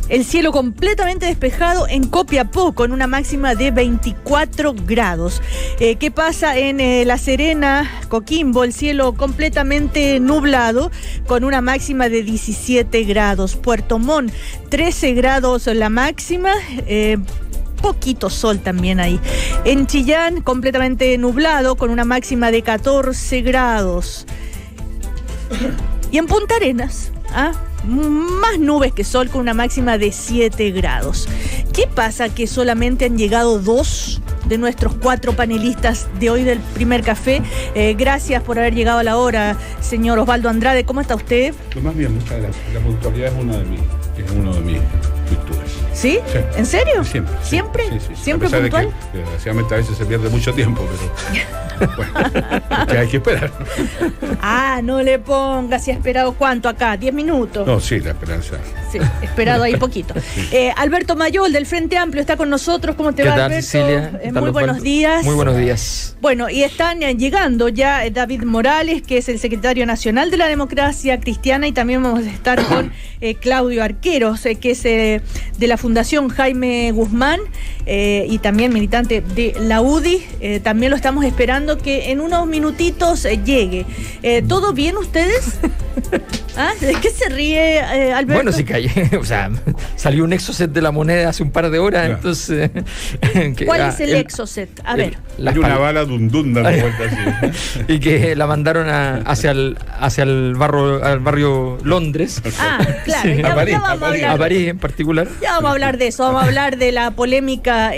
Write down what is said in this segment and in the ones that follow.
El cielo completamente despejado en Copiapó, con una máxima de 24 grados. ¿Qué pasa en La Serena, Coquimbo? El cielo completamente nublado, con una máxima de 17 grados. Puerto Montt, 13 grados la máxima. Poquito sol también ahí. En Chillán, completamente nublado, con una máxima de 14 grados. Y en Punta Arenas, más nubes que sol, con una máxima de 7 grados. ¿Qué pasa que solamente han llegado 2 de nuestros 4 panelistas de hoy del primer café? Gracias por haber llegado a la hora, señor Osvaldo Andrade. ¿Cómo está usted? Pues más bien, muchas gracias. La puntualidad es uno de mis virtudes. ¿Sí? Sí. ¿En serio? Siempre. ¿Siempre? Sí. ¿Siempre puntual? Que, desgraciadamente a veces se pierde mucho tiempo, pero bueno, que hay que esperar. No le ponga, si ha esperado ¿cuánto acá? ¿10 minutos? No, sí, la esperanza. Sí, esperado ahí poquito. Alberto Mayol, del Frente Amplio, está con nosotros. ¿Cómo te va, tal, Alberto? Cecilia? Muy buenos días. Muy buenos días. Bueno, y están llegando ya David Morales, que es el secretario nacional de la Democracia Cristiana, y también vamos a estar con Claudio Arqueros, que es de la Fundación Jaime Guzmán, y también militante de la UDI. También lo estamos esperando que en unos minutitos llegue. ¿Todo bien ustedes? ¿De qué se ríe, Alberto? Bueno, sí que o sea, salió un exocet de la moneda hace un par de horas, entonces... ¿Cuál es el exocet? A ver. Hay una bala dundun dando vueltas así. Y que la mandaron hacia el barrio Londres. Claro. Sí. A París en particular. Ya vamos a hablar de eso. Vamos a hablar de la polémica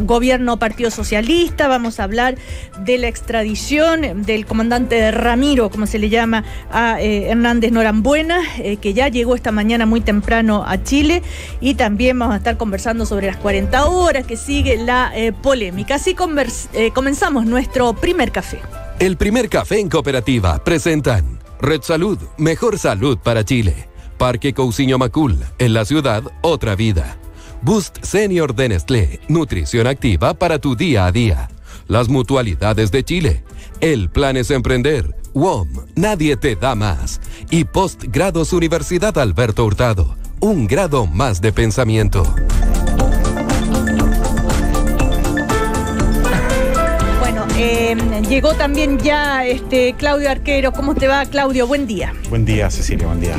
gobierno Partido Socialista. Vamos a hablar de la extradición del comandante Ramiro, como se le llama, a Hernández Norambuena, que ya llegó esta mañana muy temprano a Chile. Y también vamos a estar conversando sobre las 40 horas que sigue la polémica. Así comenzamos nuestro primer café. El primer café en Cooperativa presentan Red Salud, mejor salud para Chile. Parque Cousiño Macul, en la ciudad, otra vida. Boost Senior de Nestlé, nutrición activa para tu día a día. Las mutualidades de Chile. El plan es emprender. WOM, nadie te da más. Y Postgrados Universidad Alberto Hurtado, un grado más de pensamiento. Bueno, llegó también ya Claudio Arquero. ¿Cómo te va, Claudio? Buen día. Buen día, Cecilia, buen día.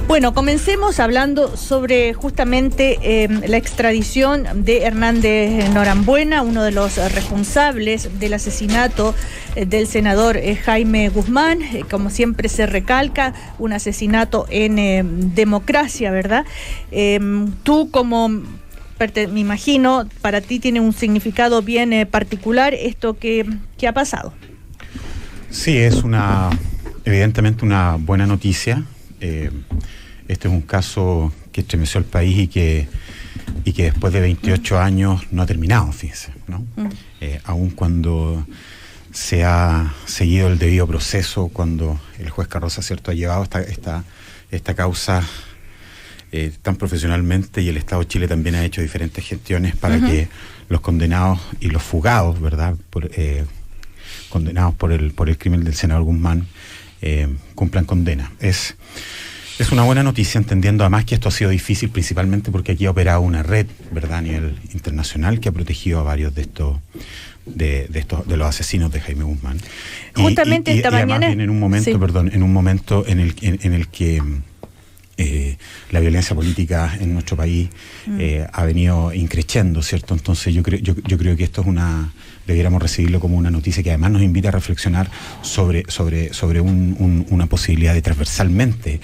Bueno, comencemos hablando sobre justamente la extradición de Hernández Norambuena, uno de los responsables del asesinato del senador Jaime Guzmán. Como siempre se recalca, un asesinato en democracia, ¿verdad? Tú me imagino, para ti tiene un significado bien particular esto que ha pasado. Sí, es evidentemente una buena noticia. Este es un caso que estremeció al país y que después de 28 años no ha terminado, fíjense, ¿no? Aun cuando se ha seguido el debido proceso, cuando el juez Carroza, ¿cierto?, ha llevado esta causa tan profesionalmente, y el Estado de Chile también ha hecho diferentes gestiones para que los condenados y los fugados, ¿verdad?, condenados por el crimen del senador Guzmán, cumplan condena. Es una buena noticia, entendiendo además que esto ha sido difícil principalmente porque aquí ha operado una red, ¿verdad?, a nivel internacional, que ha protegido a varios de los asesinos de Jaime Guzmán. Justamente esta mañana. Además viene en un momento, en el que la violencia política en nuestro país ha venido increciendo, ¿cierto? Entonces yo creo que esto debiéramos recibirlo como una noticia que además nos invita a reflexionar sobre una posibilidad de transversalmente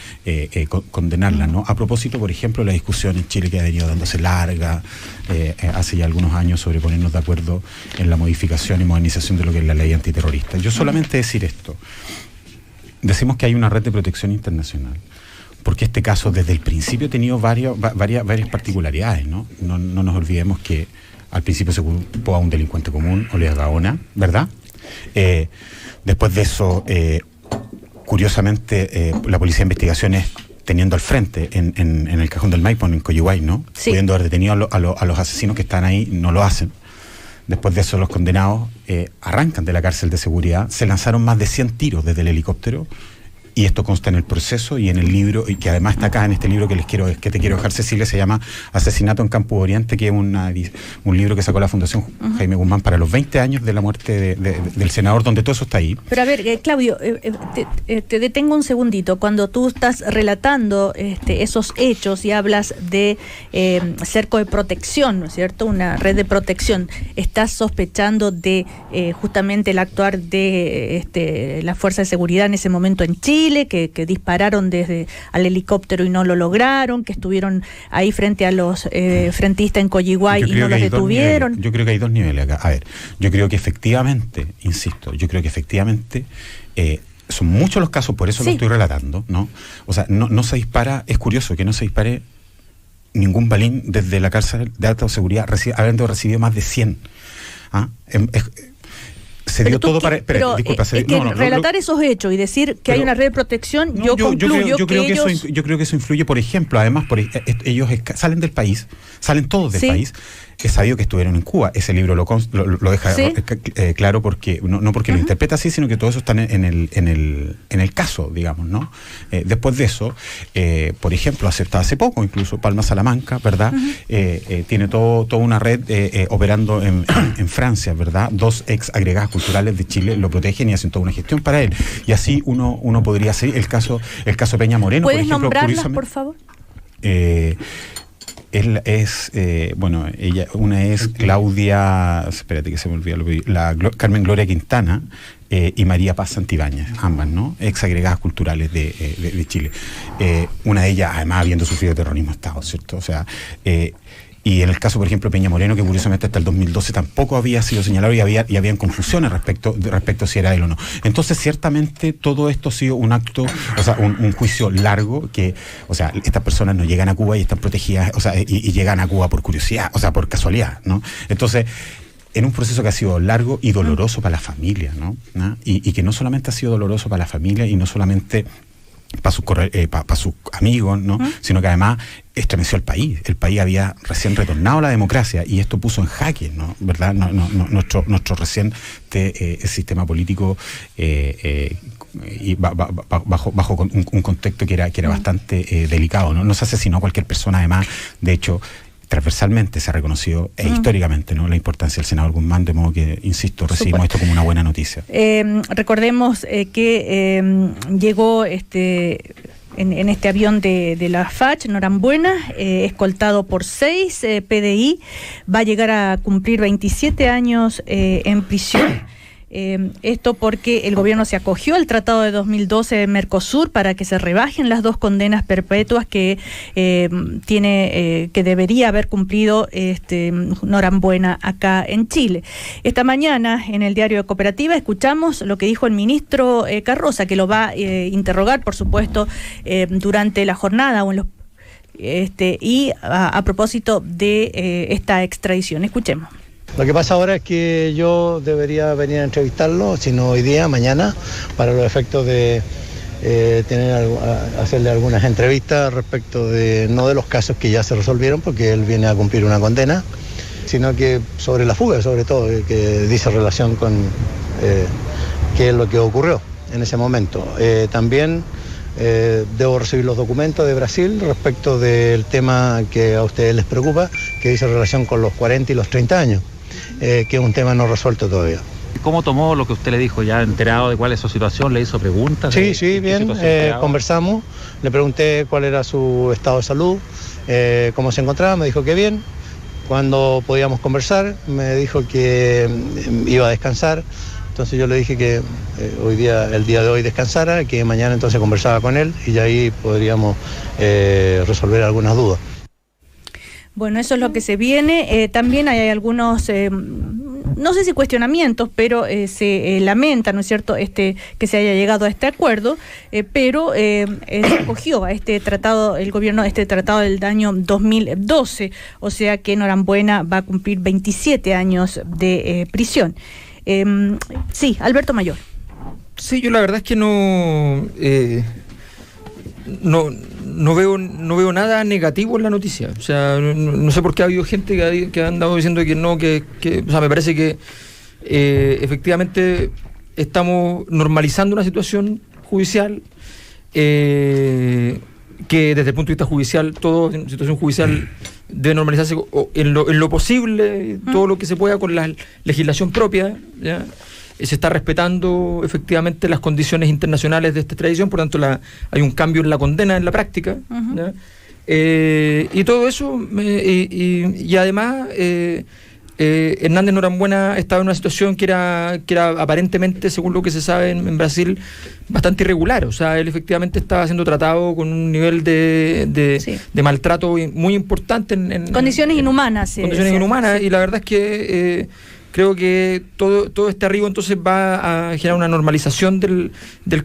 condenarla, ¿no? A propósito, por ejemplo, la discusión en Chile que ha venido dándose larga hace ya algunos años sobre ponernos de acuerdo en la modificación y modernización de lo que es la ley antiterrorista. Yo solamente decir esto. Decimos que hay una red de protección internacional, porque este caso desde el principio ha tenido varias particularidades, ¿no? No nos olvidemos que al principio se culpó a un delincuente común, Oleg Gaona, ¿verdad? Después de eso, curiosamente, la Policía de Investigaciones, teniendo al frente en el cajón del Maipo, en Coyihuay, ¿no? Sí. Pudiendo haber detenido a los asesinos que están ahí, no lo hacen. Después de eso, los condenados arrancan de la cárcel de seguridad, se lanzaron más de 100 tiros desde el helicóptero y esto consta en el proceso y en el libro, y que además está acá en este libro que te quiero dejar, Cecilia, se llama Asesinato en Campo Oriente, que es un libro que sacó la Fundación Jaime Guzmán para los 20 años de la muerte del senador, donde todo eso está ahí. Pero a ver, Claudio, te detengo un segundito. Cuando tú estás relatando esos hechos y hablas de cerco de protección, ¿no es cierto? Una red de protección, ¿estás sospechando de justamente el actuar de la fuerza de seguridad en ese momento en Chile, que dispararon desde al helicóptero y no lo lograron, que estuvieron ahí frente a los frentistas en Coyihuay y no los detuvieron? Yo creo que hay dos niveles acá. A ver, yo creo que efectivamente, insisto, son muchos los casos, por eso lo estoy relatando, ¿no? O sea, no se dispara, es curioso que no se dispare ningún balín desde la cárcel de alta seguridad, habiendo recibido más de 100. Se dio todo para... relatar esos hechos y decir que hay una red de protección, yo creo que eso influye, por ejemplo, además, ellos salen del país, salen todos del país. Es sabido que estuvieron en Cuba. Ese libro lo deja claro, porque no porque lo interpreta así, sino que todo eso está en el caso, digamos, ¿no? Después de eso, por ejemplo, hace poco, incluso Palma Salamanca, ¿verdad? Tiene toda una red operando en Francia, ¿verdad? 2 ex agregadas culturales de Chile lo protegen y hacen toda una gestión para él. Y así uno podría seguir el caso Peña Moreno, por ejemplo. ¿Puedes nombrarlas, por favor? Él es, una es Claudia, espérate que se me olvida, Carmen Gloria Quintana y María Paz Santibáñez, ambas, ¿no? Ex agregadas culturales de Chile. Una de ellas, además, habiendo sufrido terrorismo de Estado, ¿cierto? O sea, y en el caso, por ejemplo, Peña Moreno, que curiosamente hasta el 2012 tampoco había sido señalado y habían confusiones respecto a si era él o no. Entonces, ciertamente, todo esto ha sido un acto, o sea, un juicio largo que, o sea, estas personas no llegan a Cuba y están protegidas, o sea, y llegan a Cuba por curiosidad, o sea, por casualidad, ¿no? Entonces, en un proceso que ha sido largo y doloroso para la familia, ¿no? Y que no solamente ha sido doloroso para la familia y no solamente para sus amigos, ¿no? Sino que además estremeció el país. El país había recién retornado a la democracia y esto puso en jaque, ¿no? ¿Verdad? Nuestro reciente sistema político y bajo un contexto que era bastante delicado, ¿no? No se asesinó a cualquier persona, además, de hecho, transversalmente se ha reconocido históricamente, ¿no? La importancia del senador Guzmán, de modo que, insisto, recibimos esto como una buena noticia. Recordemos que llegó en este avión de la FACH, Norambuena, escoltado por 6 PDI, va a llegar a cumplir 27 años en prisión. Esto porque el gobierno se acogió al Tratado de 2012 de Mercosur para que se rebajen las 2 condenas perpetuas que que debería haber cumplido Norambuena acá en Chile. Esta mañana en el diario de Cooperativa escuchamos lo que dijo el ministro Carroza, que lo va a interrogar, por supuesto, durante la jornada o en los y a propósito de esta extradición. Escuchemos. Lo que pasa ahora es que yo debería venir a entrevistarlo, si no hoy día, mañana, para los efectos de hacerle algunas entrevistas respecto no de los casos que ya se resolvieron, porque él viene a cumplir una condena, sino que sobre la fuga, sobre todo, que dice relación con qué es lo que ocurrió en ese momento. También debo recibir los documentos de Brasil respecto del tema que a ustedes les preocupa, que dice relación con los 40 y los 30 años. Que es un tema no resuelto todavía. ¿Cómo tomó lo que usted le dijo? ¿Ya enterado de cuál es su situación? ¿Le hizo preguntas? Sí, bien, conversamos, le pregunté cuál era su estado de salud, cómo se encontraba, me dijo que bien. Cuando podíamos conversar, me dijo que iba a descansar, entonces yo le dije que el día de hoy descansara, que mañana entonces conversaba con él y ya ahí podríamos resolver algunas dudas. Bueno, eso es lo que se viene. También hay algunos, no sé si cuestionamientos, pero se lamenta, ¿no es cierto?, que se haya llegado a este acuerdo, pero se acogió a este tratado, el gobierno, a este tratado del año 2012, o sea que Norambuena va a cumplir 27 años de prisión. Sí, Alberto Mayor. Sí, yo la verdad es que no veo nada negativo en la noticia. O sea, no sé por qué ha habido gente que ha andado diciendo que no, o sea, me parece que efectivamente estamos normalizando una situación judicial que desde el punto de vista judicial, todo en situación judicial debe normalizarse en lo posible, todo lo que se pueda con la legislación propia, ¿ya? Se está respetando efectivamente las condiciones internacionales de esta extradición, por tanto hay un cambio en la condena en la práctica, ¿ya? Y todo eso, y además Hernández Norambuena estaba en una situación que era aparentemente, según lo que se sabe en Brasil, bastante irregular. O sea, él efectivamente estaba siendo tratado con un nivel de maltrato muy importante en condiciones inhumanas. Condiciones inhumanas, y la verdad es que creo que todo este arribo entonces va a generar una normalización del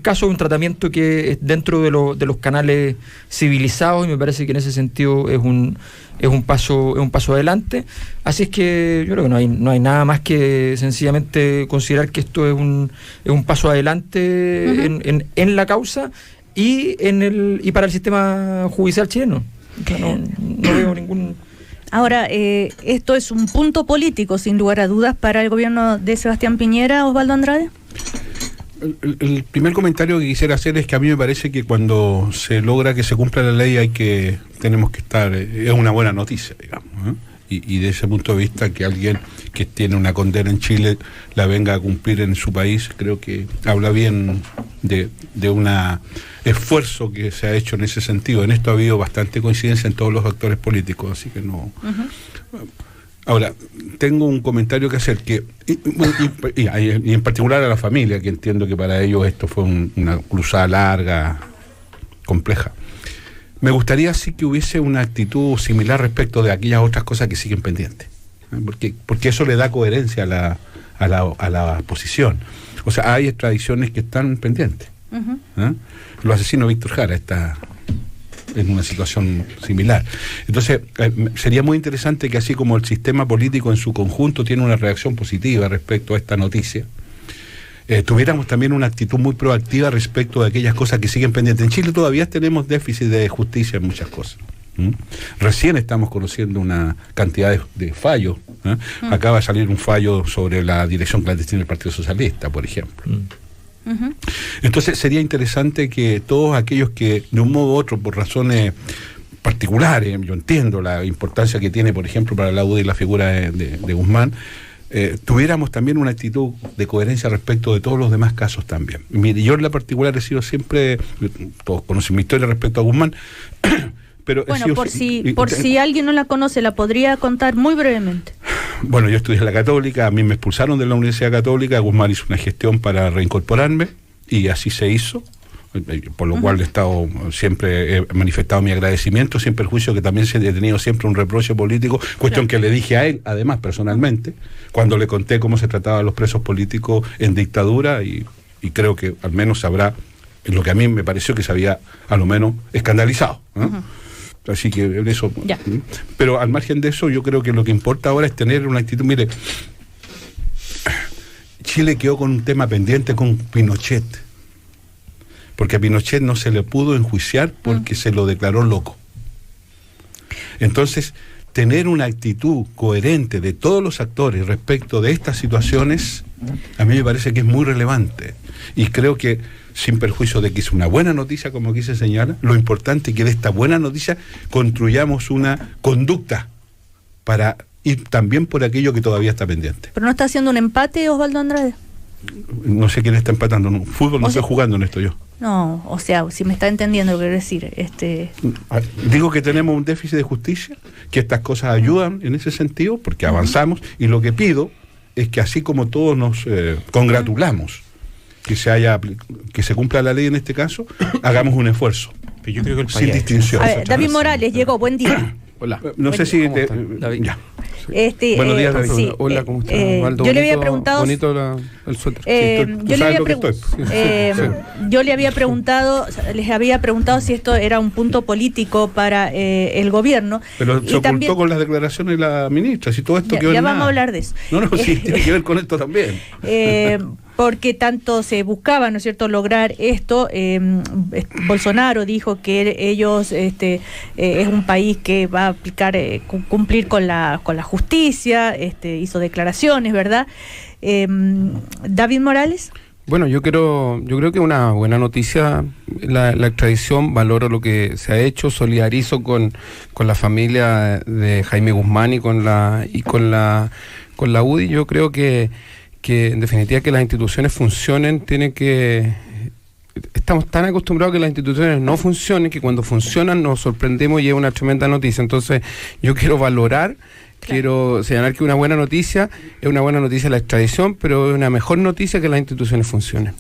caso, un tratamiento que es dentro de los canales civilizados, y me parece que en ese sentido es un paso adelante. Así es que yo creo que no hay nada más que sencillamente considerar que esto es un paso adelante en la causa y para el sistema judicial chileno. O sea, no veo ningún... Ahora, esto es un punto político, sin lugar a dudas, para el gobierno de Sebastián Piñera, Osvaldo Andrade. El primer comentario que quisiera hacer es que a mí me parece que cuando se logra que se cumpla la ley tenemos que estar, es una buena noticia, digamos, ¿eh? Y de ese punto de vista, que alguien que tiene una condena en Chile la venga a cumplir en su país, creo que habla bien de un esfuerzo que se ha hecho en ese sentido. En esto ha habido bastante coincidencia en todos los actores políticos, así que no... Ahora, tengo un comentario que hacer, y en particular a la familia, que entiendo que para ellos esto fue una cruzada larga, compleja. Me gustaría sí que hubiese una actitud similar respecto de aquellas otras cosas que siguen pendientes, ¿eh? Porque eso le da coherencia a la posición. O sea, hay extradiciones que están pendientes. ¿Eh? El asesino Víctor Jara está en una situación similar. Entonces, sería muy interesante que, así como el sistema político en su conjunto tiene una reacción positiva respecto a esta noticia, tuviéramos también una actitud muy proactiva respecto de aquellas cosas que siguen pendientes. En Chile todavía tenemos déficit de justicia en muchas cosas. Recién estamos conociendo una cantidad de fallos. Acaba de salir un fallo sobre la dirección clandestina del Partido Socialista, por ejemplo. Entonces sería interesante que todos aquellos que de un modo u otro, por razones particulares, yo entiendo la importancia que tiene, por ejemplo, para la UDI la figura de Guzmán, tuviéramos también una actitud de coherencia respecto de todos los demás casos también. Mire, yo en la particular he sido siempre, todos conocen mi historia respecto a Guzmán, pero bueno, por si alguien no la conoce, ¿la podría contar muy brevemente? Bueno, yo estudié en la Católica, a mí me expulsaron de la Universidad Católica, Guzmán hizo una gestión para reincorporarme, y así se hizo, por lo cual he estado, siempre he manifestado mi agradecimiento, sin perjuicio que también he tenido siempre un reproche político, cuestión que le dije a él, además, personalmente, cuando le conté cómo se trataba a los presos políticos en dictadura, y creo que al menos sabrá en lo que a mí me pareció que se había, a lo menos, escandalizado, ¿no? Así que eso. Ya. Pero al margen de eso, yo creo que lo que importa ahora es tener una actitud. Mire, Chile quedó con un tema pendiente con Pinochet, porque a Pinochet no se le pudo enjuiciar porque se lo declaró loco. Entonces, tener una actitud coherente de todos los actores respecto de estas situaciones, a mí me parece que es muy relevante. Y creo que, sin perjuicio de que es una buena noticia, como aquí se señala, lo importante es que de esta buena noticia construyamos una conducta para ir también por aquello que todavía está pendiente. ¿Pero no está haciendo un empate, Osvaldo Andrade? No sé quién está empatando, no. Fútbol no estoy jugando en esto yo. No, o sea, si me está entendiendo lo que quiero decir. Digo que tenemos un déficit de justicia, que estas cosas ayudan en ese sentido, porque avanzamos, y lo que pido es que, así como todos nos congratulamos que se cumpla la ley en este caso, hagamos un esfuerzo. Pero yo creo que el sin distinción. David Morales llegó, buen día. Hola. No sé si... David. Ya. Buenos días, David. Sí, hola, ¿cómo estás? Yo le había preguntado... Bonito el suéter. Yo les había preguntado si esto era un punto político para el gobierno. Pero se ocultó también, con las declaraciones de la ministra, si todo esto quedó en ya nada. Vamos a hablar de eso. No, sí, tiene que ver con esto también. Porque tanto se buscaba, ¿no es cierto?, lograr esto. Bolsonaro dijo que ellos es un país que va a aplicar, cumplir con la justicia, hizo declaraciones, ¿verdad? David Morales. Bueno, yo creo que una buena noticia la extradición. Valoro lo que se ha hecho, solidarizo con la familia de Jaime Guzmán y con la UDI. Yo creo que en definitiva que las instituciones funcionen, estamos tan acostumbrados a que las instituciones no funcionen, que cuando funcionan nos sorprendemos y es una tremenda noticia. Entonces yo quiero valorar. Quiero señalar que una buena noticia es una buena noticia la extradición, pero es una mejor noticia que las instituciones funcionen.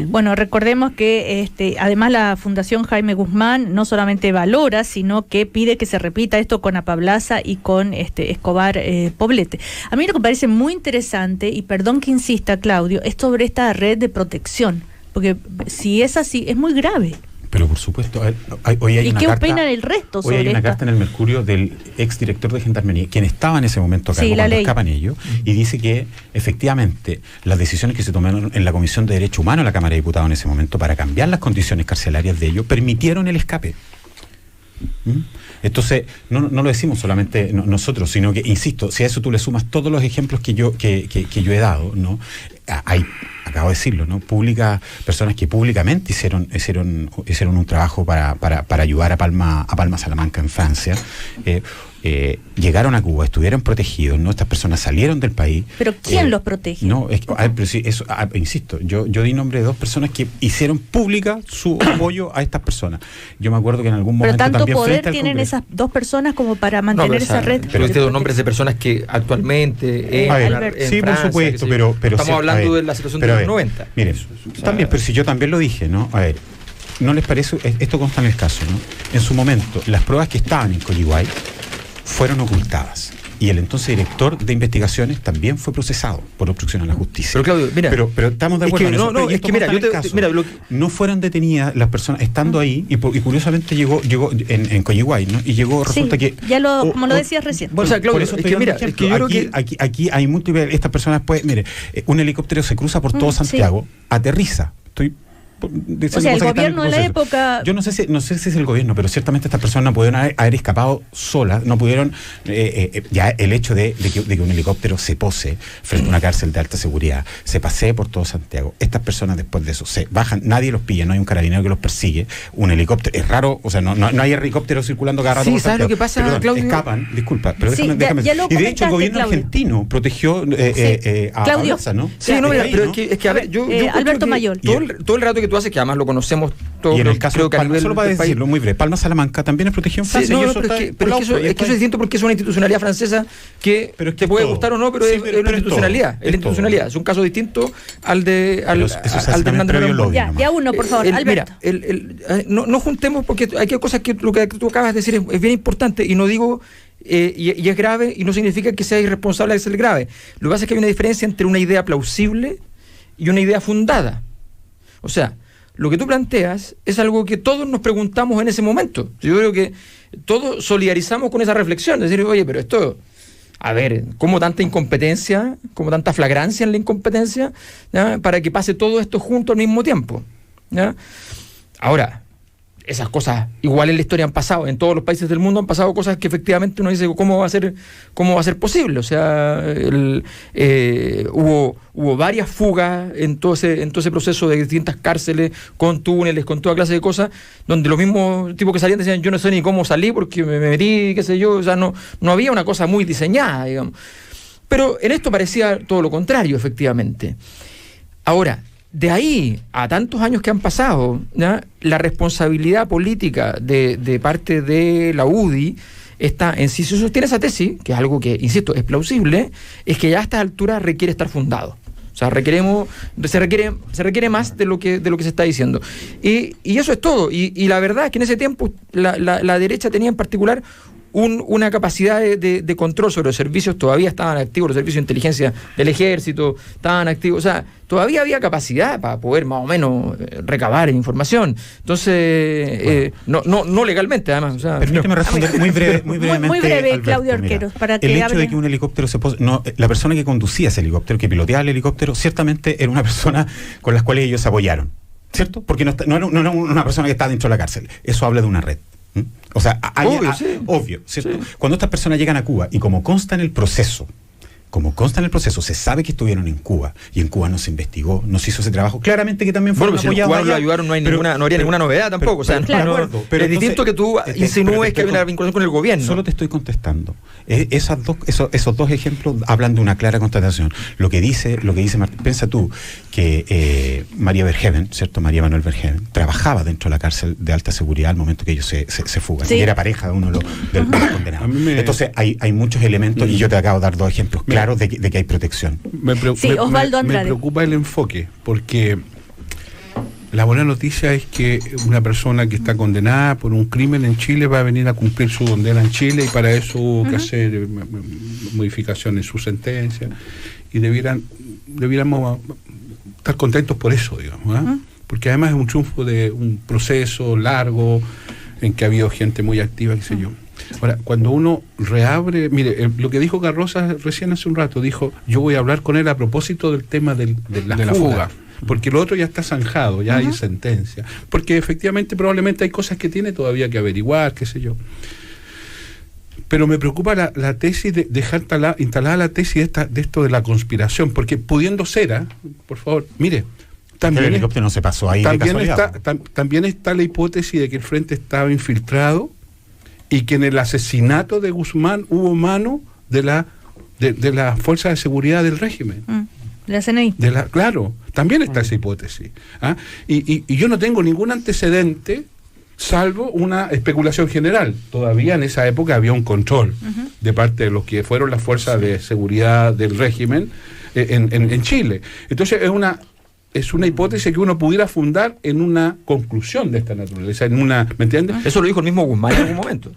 Bueno, recordemos que además la Fundación Jaime Guzmán no solamente valora, sino que pide que se repita esto con Apablaza y con Escobar Poblete. A mí lo que me parece muy interesante, y perdón que insista, Claudio, es sobre esta red de protección, porque si es así, es muy grave. Pero por supuesto, hoy hay ¿y una qué carta, opinan el resto sobre hoy hay una esta? carta en el Mercurio del exdirector de Gendarmería, quien estaba en ese momento a cargo cuando escapan ellos, y dice que efectivamente las decisiones que se tomaron en la Comisión de Derechos Humanos de la Cámara de Diputados en ese momento para cambiar las condiciones carcelarias de ellos permitieron el escape. Entonces, no lo decimos solamente nosotros, sino que, insisto, si a eso tú le sumas todos los ejemplos que yo he dado, ¿no? Hay, acabo de decirlo, ¿no? Personas que públicamente hicieron un trabajo para ayudar a Palma Salamanca en Francia, llegaron a Cuba, estuvieron protegidos, ¿no? Estas personas salieron del país. ¿Pero quién los protege? No, pero sí, eso, insisto, yo di nombre de 2 personas que hicieron pública su apoyo a estas personas. Yo me acuerdo que en algún momento pero tanto también poder frente al tienen Congreso, esas 2 personas como para mantener esa red. Pero usted dos nombres de personas que actualmente en sí, Francia, por supuesto, sí, pero estamos hablando de la situación de los 90. Miren, también, pero si yo también lo dije, ¿no? A ver, ¿no les parece? Esto consta en el caso, ¿no? En su momento, las pruebas que estaban en Coyihuay fueron ocultadas. Y el entonces director de investigaciones también fue procesado por obstrucción a la justicia. Pero Claudio, mira, pero estamos de acuerdo. No fueron detenidas las personas estando ahí y curiosamente llegó en Coyihuay, ¿no? Y llegó, resulta que como lo decías recién. Bueno, o sea, Claudio, aquí hay múltiples, estas personas un helicóptero se cruza por todo Santiago, aterriza. O sea, el gobierno de la época... Yo no sé si es el gobierno, pero ciertamente estas personas no pudieron haber escapado solas, no pudieron... ya el hecho de que un helicóptero se pose frente a una cárcel de alta seguridad, se pasee por todo Santiago, estas personas después de eso se bajan, nadie los pilla, no hay un carabinero que los persigue, un helicóptero, es raro, o sea, no hay helicópteros circulando cada rato por Santiago. ¿Sabes lo que pasa, perdón, Claudio? Escapan, disculpa, pero déjame. Y de hecho el gobierno argentino protegió a Apablaza, ¿no? Sí, pero es que a ver, yo Alberto Mayol. Todo el rato que tú haces, que además lo conocemos todos, y en el caso creo que a nivel solo para decirlo muy breve, Palma Salamanca también es protección Francia. Sí, pero es que eso es distinto porque es una institucionalidad francesa que te puede gustar o no, pero es una institucionalidad. Es institucionalidad. Es un caso distinto al de Hernando. Ya uno, por favor, Alberto. Mira, no juntemos, porque hay cosas que lo que tú acabas de decir es bien importante, y no digo y es grave, y no significa que sea irresponsable de ser grave. Lo que pasa es que hay una diferencia entre una idea plausible y una idea fundada. O sea, lo que tú planteas es algo que todos nos preguntamos en ese momento. Yo creo que todos solidarizamos con esa reflexión, es decir, oye, pero esto, a ver, ¿cómo tanta incompetencia, cómo tanta flagrancia en la incompetencia, ¿ya? Para que pase todo esto junto al mismo tiempo, ¿ya? Ahora, esas cosas igual en la historia han pasado, en todos los países del mundo han pasado cosas que efectivamente uno dice, ¿cómo va a ser posible? O sea, hubo varias fugas en todo ese proceso de distintas cárceles, con túneles, con toda clase de cosas, donde los mismos tipos que salían decían, yo no sé ni cómo salí porque me metí, qué sé yo, o sea, no había una cosa muy diseñada, digamos. Pero en esto parecía todo lo contrario, efectivamente. Ahora, de ahí a tantos años que han pasado, ¿ya? La responsabilidad política de parte de la UDI está en, si se sostiene esa tesis, que es algo que, insisto, es plausible, es que ya a estas alturas requiere estar fundado. O sea, se requiere más de lo que se está diciendo. Y eso es todo. Y la verdad es que en ese tiempo la derecha tenía en particular una capacidad de control sobre los servicios. Todavía estaban activos los servicios de inteligencia del ejército, estaban activos, o sea, todavía había capacidad para poder más o menos recabar información. Entonces, no legalmente, además. O sea, permíteme responder muy brevemente. Muy breve, Alberto, Claudio Arqueros, para que el hecho de que un helicóptero se pose, la persona que conducía ese helicóptero, que piloteaba el helicóptero, ciertamente era una persona con las cuales ellos se apoyaron, ¿cierto? Porque no era una persona que está dentro de la cárcel. Eso habla de una red. O sea, obvio, ¿cierto? Sí. Cuando estas personas llegan a Cuba, y como consta en el proceso, como consta en el proceso, se sabe que estuvieron en Cuba y en Cuba no se investigó, no se hizo ese trabajo. Claramente que también fueron apoyados. Si los cubanos lo ayudaron, no habría ninguna novedad tampoco. Pero es distinto que tú insinúes que hay una vinculación con el gobierno. Solo te estoy contestando. Esos dos ejemplos hablan de una clara constatación. Lo que dice Martín, piensa tú que María Verheven, ¿cierto? María Manuel Verheven, trabajaba dentro de la cárcel de alta seguridad al momento que ellos se fugan. Sí. Y era pareja de uno de los condenados. Entonces hay muchos elementos y yo te acabo de dar dos ejemplos claros de que hay protección. Osvaldo Andrade. Me preocupa el enfoque, porque la buena noticia es que una persona que está condenada por un crimen en Chile va a venir a cumplir su condena en Chile, y para eso hubo que hacer modificaciones en su sentencia, y debiéramos estar contentos por eso, digamos, porque además es un triunfo de un proceso largo en que ha habido gente muy activa, qué sé yo. Ahora, cuando uno reabre, mire, lo que dijo Carroza recién hace un rato, dijo, yo voy a hablar con él a propósito del tema de la fuga, porque lo otro ya está zanjado, ya hay sentencia, porque efectivamente probablemente hay cosas que tiene todavía que averiguar, qué sé yo. Pero me preocupa la tesis de dejar instalada la tesis de esto de la conspiración, porque pudiendo ser, por favor, mire, también el helicóptero no se pasó ahí también está la hipótesis de que el frente estaba infiltrado y que en el asesinato de Guzmán hubo mano de la fuerza de seguridad del régimen. De la CNI. Claro, también está esa hipótesis. Y yo no tengo ningún antecedente, salvo una especulación general. Todavía en esa época había un control de parte de los que fueron las fuerzas de seguridad del régimen en Chile. Entonces es una hipótesis que uno pudiera fundar en una conclusión de esta naturaleza, ¿me entiendes? Eso lo dijo el mismo Guzmán en algún momento.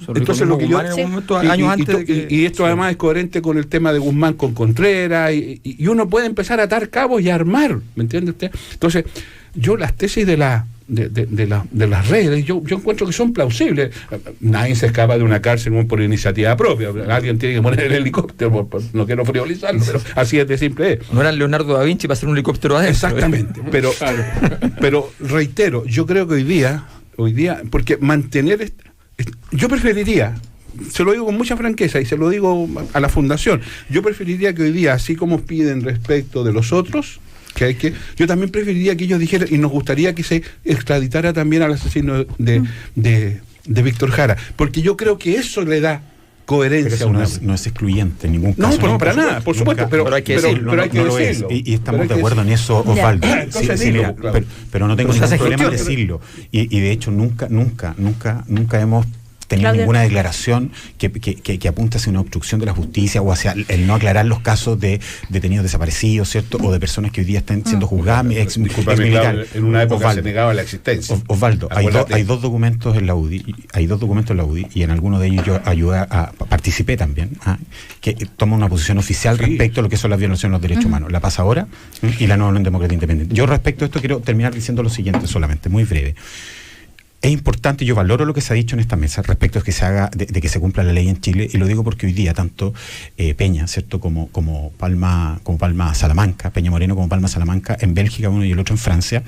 Y esto además es coherente con el tema de Guzmán con Contreras, y uno puede empezar a atar cabos y a armar, ¿me entiende usted? Entonces, yo las tesis de las redes, yo encuentro que son plausibles. Nadie se escapa de una cárcel por iniciativa propia. Alguien tiene que poner el helicóptero, no quiero frivolizarlo, pero así es de simple. No era Leonardo da Vinci para hacer un helicóptero adentro. Exactamente, pero reitero, yo creo que hoy día, porque mantener, yo preferiría, se lo digo con mucha franqueza y se lo digo a la Fundación, yo preferiría que hoy día, así como piden respecto de los otros, yo también preferiría que ellos dijeran, y nos gustaría que se extraditara también al asesino de Víctor Jara, porque yo creo que eso le da coherencia. Pero eso no es excluyente en ningún caso. No, para nada, por supuesto, pero hay que decirlo. Y estamos de acuerdo en eso, Osvaldo. Pero no tengo ningún problema en decirlo. Y de hecho nunca hemos tenido ninguna declaración que apunte hacia una obstrucción de la justicia o hacia el no aclarar los casos de detenidos desaparecidos, ¿cierto? O de personas que hoy día están siendo juzgadas. Disculpame, en una época se negaba la existencia. Osvaldo, hay dos documentos en la UDI, y en alguno de ellos yo participé también, que toma una posición oficial respecto a lo que son las violaciones de los derechos humanos, la Paz Ahora y la Nueva Unión Demócrata Independiente. Yo respecto a esto quiero terminar diciendo lo siguiente solamente, muy breve. Es importante, yo valoro lo que se ha dicho en esta mesa respecto a que se haga, de que se cumpla la ley en Chile, y lo digo porque hoy día tanto Peña, ¿cierto?, como Palma Salamanca, Peña Moreno como Palma Salamanca en Bélgica, uno y el otro en Francia,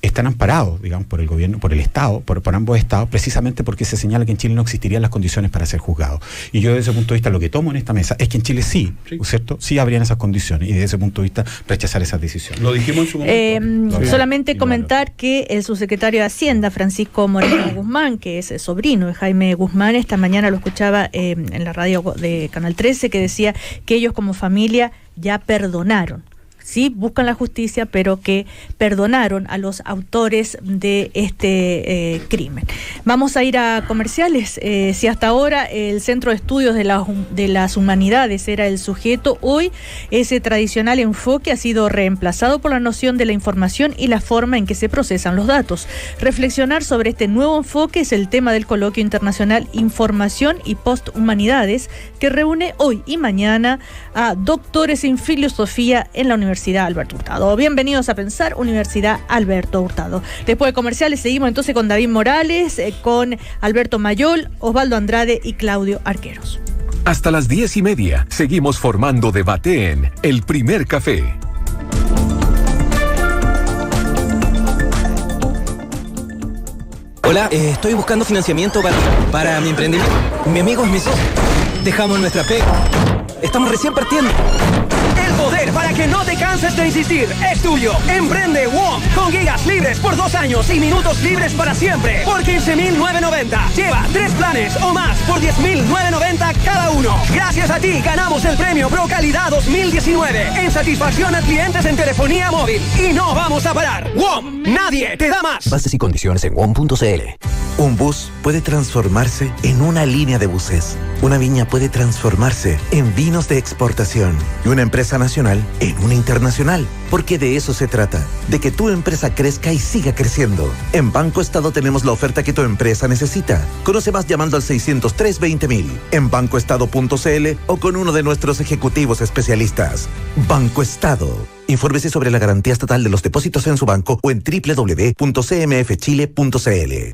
están amparados, digamos, por el gobierno, por el Estado, por ambos estados, precisamente porque se señala que en Chile no existirían las condiciones para ser juzgados. Y yo desde ese punto de vista lo que tomo en esta mesa es que en Chile sí, ¿cierto? Sí habrían esas condiciones, y desde ese punto de vista rechazar esas decisiones. Lo dijimos en su momento. Solamente comentar que el subsecretario de Hacienda, Francisco Moreno Guzmán, que es el sobrino de Jaime Guzmán, esta mañana lo escuchaba en la radio de Canal 13, que decía que ellos como familia ya perdonaron. Sí, buscan la justicia, pero que perdonaron a los autores de este crimen. Vamos a ir a comerciales. Si hasta ahora el Centro de Estudios de las Humanidades era el sujeto, hoy ese tradicional enfoque ha sido reemplazado por la noción de la información y la forma en que se procesan los datos. Reflexionar sobre este nuevo enfoque es el tema del coloquio internacional Información y Posthumanidades, que reúne hoy y mañana a doctores en filosofía en la Universidad Alberto Hurtado. Bienvenidos a Pensar, Universidad Alberto Hurtado. Después de comerciales seguimos entonces con David Morales, con Alberto Mayol, Osvaldo Andrade y Claudio Arqueros. Hasta las 10:30 seguimos formando debate en El Primer Café. Hola, estoy buscando financiamiento para mi emprendimiento. Mi amigo es mi socio. Dejamos nuestra pega Estamos recién partiendo. El poder para que no te canses de insistir es tuyo. Emprende WOM con gigas libres por 2 años y minutos libres para siempre por 15.990. Lleva 3 planes o más por 10.990 cada uno. Gracias a ti ganamos el premio Pro Calidad 2019 en satisfacción a clientes en telefonía móvil. Y no vamos a parar. WOM, nadie te da más. Bases y condiciones en WOM.cl. Un bus puede transformarse en una línea de buses. Una viña puede transformarse en vinos de exportación. Y una empresa nacional en una internacional. Porque de eso se trata. De que tu empresa crezca y siga creciendo. En Banco Estado tenemos la oferta que tu empresa necesita. Conoce más llamando al 603-20.000. En bancoestado.cl o con uno de nuestros ejecutivos especialistas. Banco Estado. Infórmese sobre la garantía estatal de los depósitos en su banco o en www.cmfchile.cl.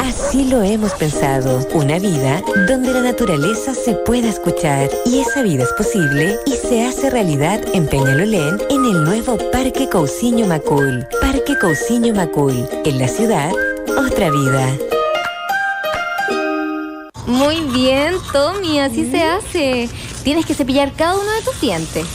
Así lo hemos pensado, una vida donde la naturaleza se pueda escuchar. Y esa vida es posible y se hace realidad en Peñalolén, en el nuevo Parque Cousiño Macul. Parque Cousiño Macul, en la ciudad, otra vida. Muy bien, Tommy, así se hace. Tienes que cepillar cada uno de tus dientes.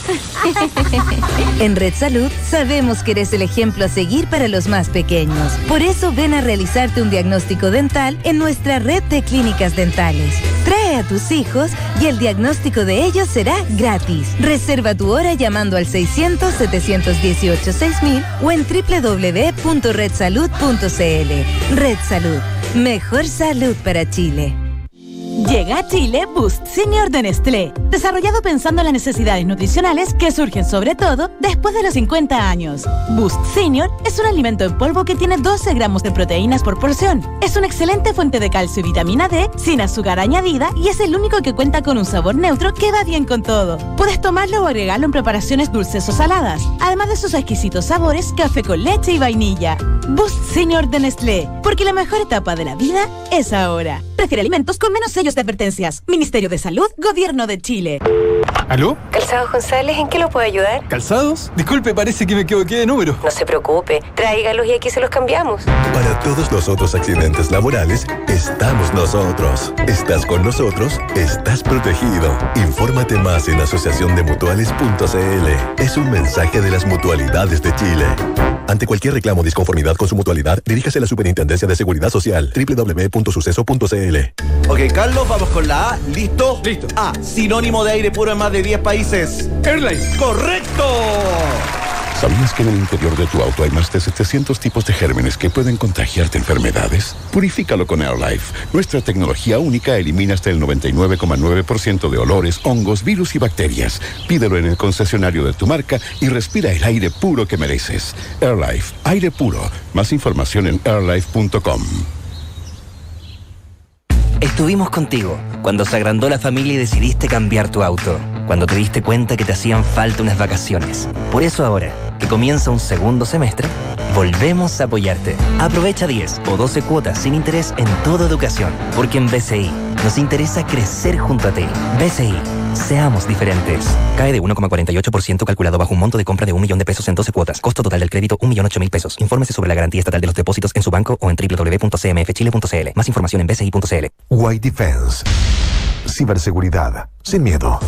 En Red Salud sabemos que eres el ejemplo a seguir para los más pequeños. Por eso ven a realizarte un diagnóstico dental en nuestra red de clínicas dentales. Trae a tus hijos y el diagnóstico de ellos será gratis. Reserva tu hora llamando al 600-718-6000 o en www.redsalud.cl. Red Salud. Mejor salud para Chile. Llega a Chile Boost Senior de Nestlé, desarrollado pensando en las necesidades nutricionales que surgen sobre todo después de los 50 años. Boost Senior es un alimento en polvo que tiene 12 gramos de proteínas por porción. Es una excelente fuente de calcio y vitamina D, sin azúcar añadida, y es el único que cuenta con un sabor neutro que va bien con todo. Puedes tomarlo o agregarlo en preparaciones dulces o saladas, además de sus exquisitos sabores café con leche y vainilla. Boost Senior de Nestlé, porque la mejor etapa de la vida es ahora. Prefiere alimentos con menos sellos de advertencias. Ministerio de Salud, Gobierno de Chile. ¿Aló? Calzados González, ¿en qué lo puedo ayudar? ¿Calzados? Disculpe, parece que me equivoqué de número. No se preocupe, tráigalos y aquí se los cambiamos. Para todos los otros accidentes laborales, estamos nosotros. Estás con nosotros, estás protegido. Infórmate más en asociaciondemutuales.cl. Es un mensaje de las mutualidades de Chile. Ante cualquier reclamo o disconformidad con su mutualidad, diríjase a la Superintendencia de Seguridad Social, www.suceso.cl. Ok, Carlos, vamos con la A. ¿Listo? Listo. A. Sinónimo de aire puro en más de 10 países. Airline. ¡Correcto! ¿Sabías que en el interior de tu auto hay más de 700 tipos de gérmenes que pueden contagiarte enfermedades? Purifícalo con AirLife. Nuestra tecnología única elimina hasta el 99,9% de olores, hongos, virus y bacterias. Pídelo en el concesionario de tu marca y respira el aire puro que mereces. AirLife, aire puro. Más información en airlife.com. Estuvimos contigo cuando se agrandó la familia y decidiste cambiar tu auto. Cuando te diste cuenta que te hacían falta unas vacaciones. Por eso ahora, que comienza un segundo semestre, volvemos a apoyarte. Aprovecha 10 o 12 cuotas sin interés en toda educación. Porque en BCI nos interesa crecer junto a ti. BCI, seamos diferentes. Cae de 1,48% calculado bajo un monto de compra de 1 millón de pesos en 12 cuotas. Costo total del crédito 1.008.000 pesos. Infórmese sobre la garantía estatal de los depósitos en su banco o en www.cmfchile.cl. Más información en bci.cl. White Defense. Ciberseguridad. Sin miedo.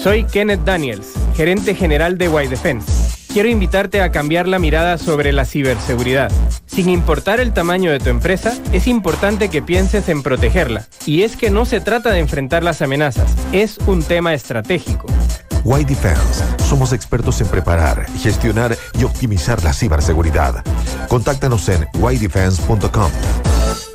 Soy Kenneth Daniels, gerente general de White Defense. Quiero invitarte a cambiar la mirada sobre la ciberseguridad. Sin importar el tamaño de tu empresa, es importante que pienses en protegerla. Y es que no se trata de enfrentar las amenazas, es un tema estratégico. White Defense. Somos expertos en preparar, gestionar y optimizar la ciberseguridad. Contáctanos en whitedefense.com.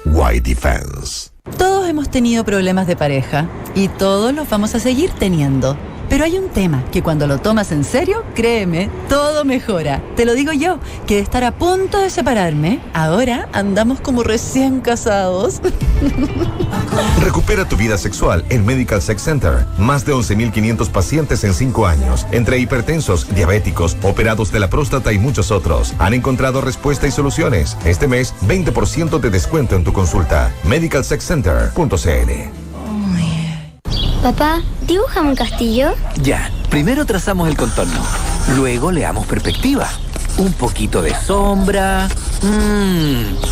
White Defense. Todos hemos tenido problemas de pareja y todos los vamos a seguir teniendo. Pero hay un tema que cuando lo tomas en serio, créeme, todo mejora. Te lo digo yo, que de estar a punto de separarme, ahora andamos como recién casados. Recupera tu vida sexual en Medical Sex Center. Más de 11.500 pacientes en 5 años, entre hipertensos, diabéticos, operados de la próstata y muchos otros. Han encontrado respuesta y soluciones. Este mes, 20% de descuento en tu consulta. MedicalSexCenter.cl. Papá, ¿dibújame un castillo? Ya, primero trazamos el contorno, luego le damos perspectiva, un poquito de sombra,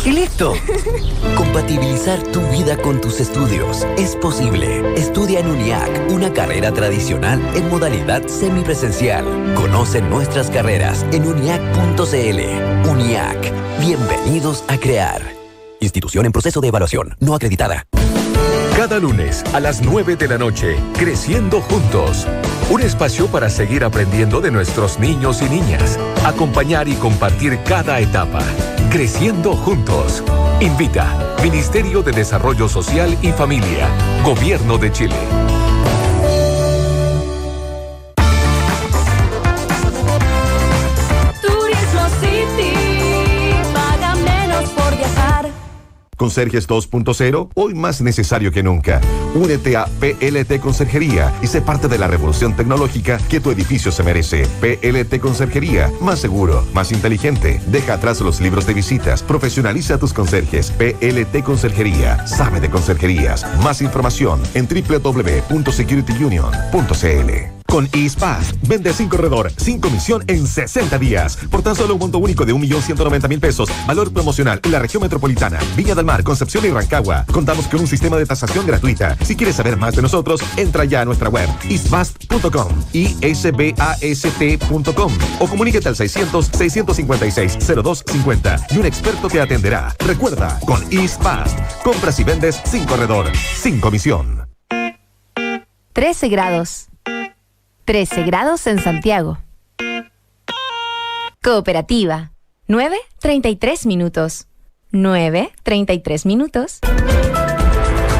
y listo. Compatibilizar tu vida con tus estudios es posible. Estudia en UNIAC, una carrera tradicional en modalidad semipresencial. Conoce nuestras carreras en uniac.cl. UNIAC, bienvenidos a crear. Institución en proceso de evaluación, no acreditada. Cada lunes a las 9 de la noche, Creciendo Juntos. Un espacio para seguir aprendiendo de nuestros niños y niñas. Acompañar y compartir cada etapa. Creciendo Juntos. Invita Ministerio de Desarrollo Social y Familia. Gobierno de Chile. Turismo City. Paga menos por viajar. Conserjes 2.0, hoy más necesario que nunca. Únete a PLT Conserjería y sé parte de la revolución tecnológica que tu edificio se merece. PLT Conserjería, más seguro, más inteligente. Deja atrás los libros de visitas, profesionaliza a tus conserjes. PLT Conserjería, sabe de conserjerías. Más información en www.securityunion.cl. Con EasePass, vende sin corredor, sin comisión en 60 días. Por tan solo un monto único de 1.190.000 pesos. Valor promocional en la región metropolitana, Viña del Mar, Concepción y Rancagua. Contamos con un sistema de tasación gratuita. Si quieres saber más de nosotros, entra ya a nuestra web easepast.com, isbast.com o comuníquete al 600-656-0250 y un experto te atenderá. Recuerda, con EasePass, compras y vendes sin corredor, sin comisión. 13 grados. 13 grados en Santiago. Cooperativa. 9:33 minutos. 9:33 minutos.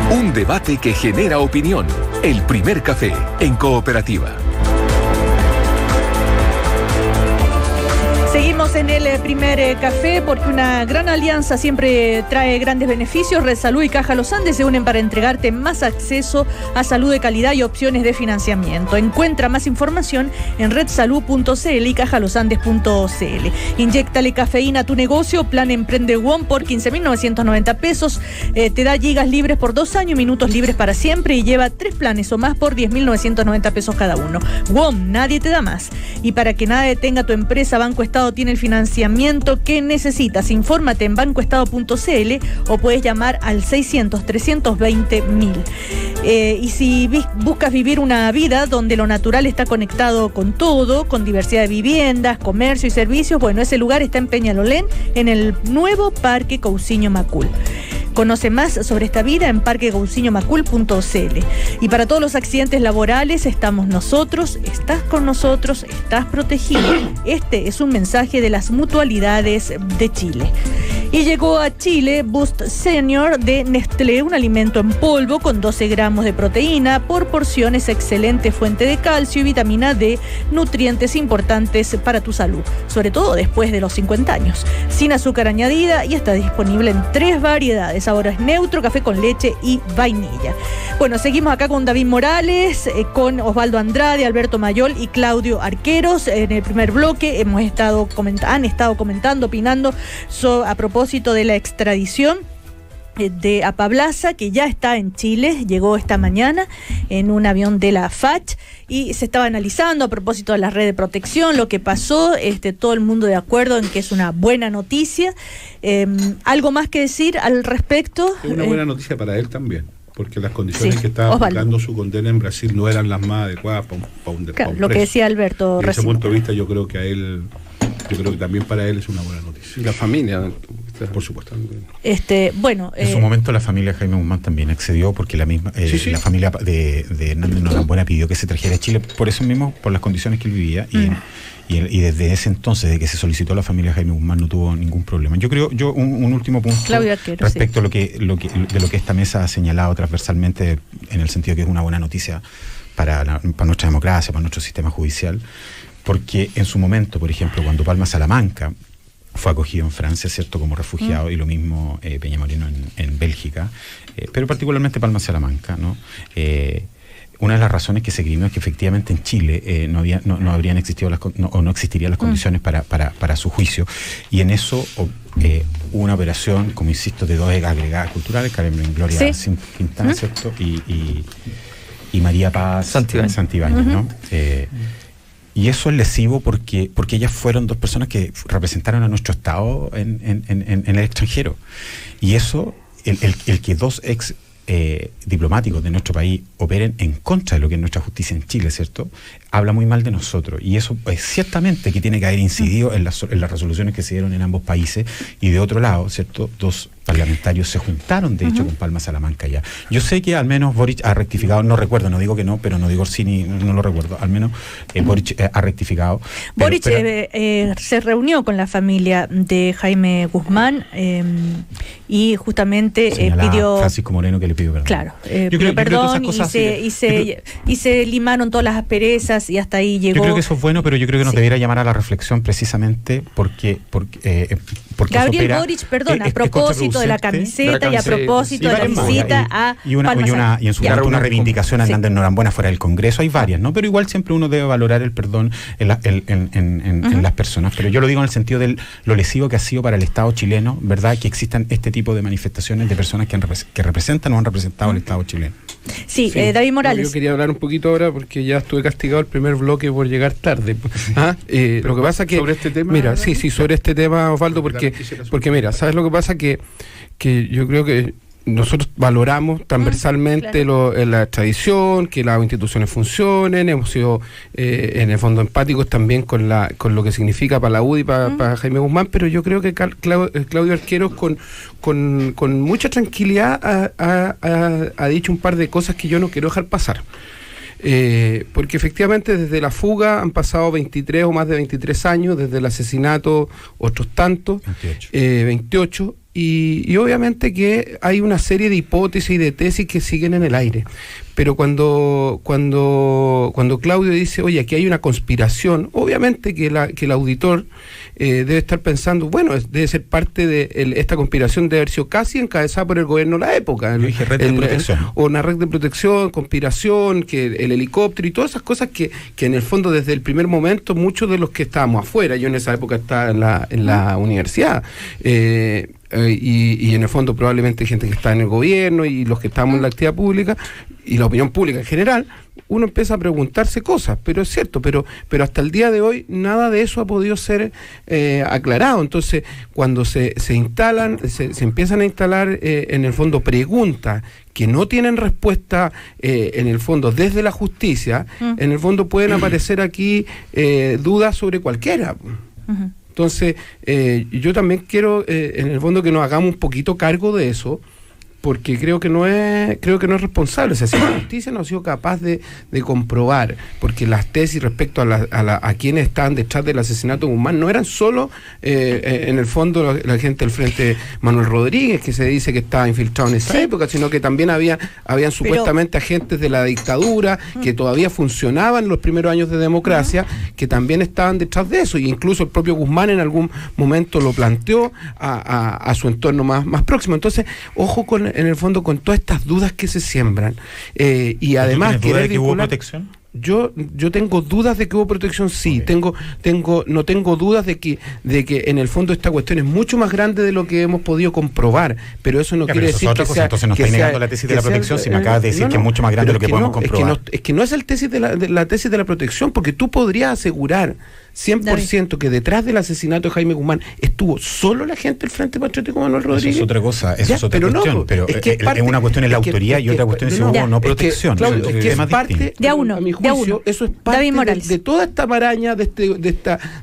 Un debate que genera opinión. El primer café en Cooperativa. Seguimos en el primer café porque una gran alianza siempre trae grandes beneficios. Red Salud y Caja Los Andes se unen para entregarte más acceso a salud de calidad y opciones de financiamiento. Encuentra más información en redsalud.cl y cajalosandes.cl. Inyéctale cafeína a tu negocio. Plan Emprende WOM por 15.990 pesos. Te da gigas libres por 2 años, minutos libres para siempre y lleva 3 planes o más por 10.990 pesos cada uno. WOM, nadie te da más. Y para que nada detenga tu empresa, Banco Estado tiene el financiamiento que necesitas. Infórmate en bancoestado.cl o puedes llamar al 600-320.000. Y si buscas vivir una vida donde lo natural está conectado con todo, con diversidad de viviendas, comercio y servicios, bueno, ese lugar está en Peñalolén, en el nuevo Parque Cousiño Macul. Conoce más sobre esta vida en parquecousiñomacul.cl. Y para todos los accidentes laborales estamos nosotros, estás con nosotros, estás protegido. Este es un mensaje de las mutualidades de Chile. Y llegó a Chile Boost Senior de Nestlé, un alimento en polvo con 12 gramos de proteína por porciones, excelente fuente de calcio y vitamina D, nutrientes importantes para tu salud, sobre todo después de los 50 años. Sin azúcar añadida y está disponible en 3 variedades. Ahora es neutro, café con leche y vainilla. Bueno, seguimos acá con David Morales, con Osvaldo Andrade, Alberto Mayol y Claudio Arqueros. En el primer bloque han estado comentando, opinando a propósito de la extradición de Apablaza, que ya está en Chile, llegó esta mañana en un avión de la FACH y se estaba analizando a propósito de la red de protección, lo que pasó, todo el mundo de acuerdo en que es una buena noticia. ¿Algo más que decir al respecto? Es una buena noticia para él también, porque las condiciones que estaba aplicando su condena en Brasil no eran las más adecuadas para un claro, lo que decía Alberto recién. Desde ese punto de vista yo creo que también para él es una buena noticia. Y la familia, por supuesto. Bueno, en su momento la familia de Jaime Guzmán también accedió porque la misma la familia de Hernández Norambuena pidió que se trajera a Chile por eso mismo, por las condiciones que él vivía y desde ese entonces de que se solicitó a la familia de Jaime Guzmán no tuvo ningún problema. Yo creo, un último punto respecto a lo que esta mesa ha señalado transversalmente en el sentido que es una buena noticia para nuestra democracia, para nuestro sistema judicial. Porque en su momento, por ejemplo, cuando Palma Salamanca fue acogido en Francia, ¿cierto?, como refugiado, y lo mismo Peña Moreno en Bélgica, pero particularmente Palma Salamanca, ¿no? Una de las razones que se esgrimió es que efectivamente en Chile no habrían existido no existirían las condiciones para su juicio, y en eso hubo una operación, como insisto, de 2 agregadas culturales, Karen Gloria Quintana, ¿cierto?, y María Paz Santibáñez, ¿no? Y eso es lesivo porque ellas fueron dos personas que representaron a nuestro Estado en el extranjero. Y eso, el que dos ex diplomáticos de nuestro país operen en contra de lo que es nuestra justicia en Chile, ¿cierto?, habla muy mal de nosotros. Y eso ciertamente que tiene que haber incidido en las resoluciones que se dieron en ambos países. Y de otro lado, ¿cierto?, dos parlamentarios se juntaron, de hecho, con Palma Salamanca ya. Yo sé que al menos Boric ha rectificado, no recuerdo, no digo que no, pero no digo Orsini, no lo recuerdo, al menos Boric ha rectificado. Boric se reunió con la familia de Jaime Guzmán y justamente pidió... Francisco Moreno que le pidió perdón. Claro, pidió perdón y se limaron todas las asperezas y hasta ahí llegó... Yo creo que eso es bueno, pero yo creo que nos debería llamar a la reflexión precisamente porque Gabriel Boric, perdón, a propósito de la camiseta y a propósito de la visita a Palma y en su momento una reivindicación a Hernández Norambuena fuera del Congreso, hay varias, ¿no? Pero igual siempre uno debe valorar el perdón en las personas, pero yo lo digo en el sentido de lo lesivo que ha sido para el Estado chileno, ¿verdad?, que existan este tipo de manifestaciones de personas que representan o han representado al Estado chileno. Sí, David Morales. Yo quería hablar un poquito ahora porque ya estuve castigado el primer bloque por llegar tarde. Lo que pasa que... ¿Sobre este tema? Mira, sí, sobre este tema, Osvaldo, porque mira, ¿sabes lo que pasa? Que yo creo que nosotros valoramos transversalmente la tradición, que las instituciones funcionen, hemos sido en el fondo empáticos también con lo que significa para la UDI y para Jaime Guzmán, pero yo creo que Claudio Arqueros con mucha tranquilidad ha dicho un par de cosas que yo no quiero dejar pasar. Porque efectivamente desde la fuga han pasado 23 o más de 23 años, desde el asesinato otros tantos, 28, y obviamente que hay una serie de hipótesis y de tesis que siguen en el aire. Pero cuando Claudio dice, oye, aquí hay una conspiración, obviamente que el auditor debe estar pensando, bueno, debe ser parte de esta conspiración, debe haber sido casi encabezada por el gobierno de la época. O una red de protección, conspiración, que el helicóptero y todas esas cosas que en el fondo desde el primer momento muchos de los que estábamos afuera, yo en esa época estaba en la universidad, y en el fondo probablemente gente que está en el gobierno y los que estamos en la actividad pública y la opinión pública en general, uno empieza a preguntarse cosas, pero es cierto, pero hasta el día de hoy nada de eso ha podido ser aclarado. Entonces, cuando se empiezan a instalar en el fondo preguntas que no tienen respuesta en el fondo desde la justicia, en el fondo pueden aparecer aquí dudas sobre cualquiera. Entonces, yo también quiero, en el fondo, que nos hagamos un poquito cargo de eso, porque creo que no es responsable. O sea, si la justicia no ha sido capaz de comprobar, porque las tesis respecto a quienes estaban detrás del asesinato de Guzmán no eran solo, en el fondo, la gente del Frente Manuel Rodríguez, que se dice que estaba infiltrado en esa época, sino que también habían supuestamente agentes de la dictadura que todavía funcionaban en los primeros años de democracia, que también estaban detrás de eso, y incluso el propio Guzmán en algún momento lo planteó a su entorno más próximo. Entonces, ojo en el fondo con todas estas dudas que se siembran, y además ¿tienes duda de que hubo protección? Yo tengo dudas de que hubo protección, sí. No tengo dudas de que en el fondo esta cuestión es mucho más grande de lo que hemos podido comprobar, pero eso no quiere decir que sea... Entonces no estoy negando la tesis de la protección, si me acabas de decir que es mucho más grande de lo que podemos comprobar. Es que no es la tesis de la protección, porque tú podrías asegurar 100% que detrás del asesinato de Jaime Guzmán estuvo solo la gente del Frente Patriótico Manuel Rodríguez. Eso es otra cosa, eso es otra cuestión, pero una cuestión es la autoría y otra cuestión es si hubo no protección. Claro, es parte, a mi juicio, eso es parte de toda esta maraña, de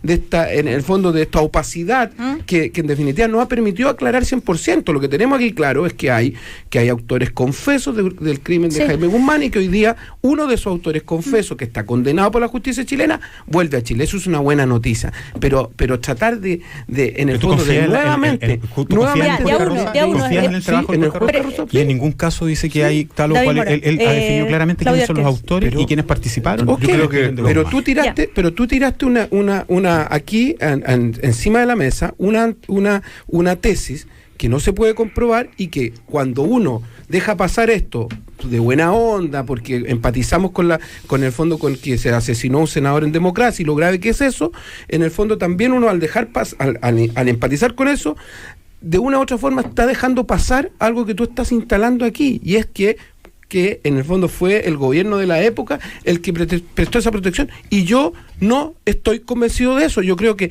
esta en el fondo, de esta opacidad que en definitiva no ha permitido aclarar 100%. Lo que tenemos aquí claro es que hay autores confesos del crimen de Jaime Guzmán, y que hoy día uno de esos autores confesos, que está condenado por la justicia chilena, vuelve a Chile. Eso es una buena noticia, pero tratar de en el fondo de nuevamente y en ningún caso dice que hay tal o cual. Él ha definido claramente quiénes son los autores y quiénes participaron. Yo creo que pero tú tiraste una aquí encima de la mesa una tesis que no se puede comprobar, y que cuando uno deja pasar esto de buena onda, porque empatizamos con el fondo con que se asesinó un senador en democracia y lo grave que es eso, en el fondo también uno al dejar al empatizar con eso, de una u otra forma está dejando pasar algo que tú estás instalando aquí, y es que que en el fondo fue el gobierno de la época el que prestó esa protección, y yo no estoy convencido de eso. Yo creo que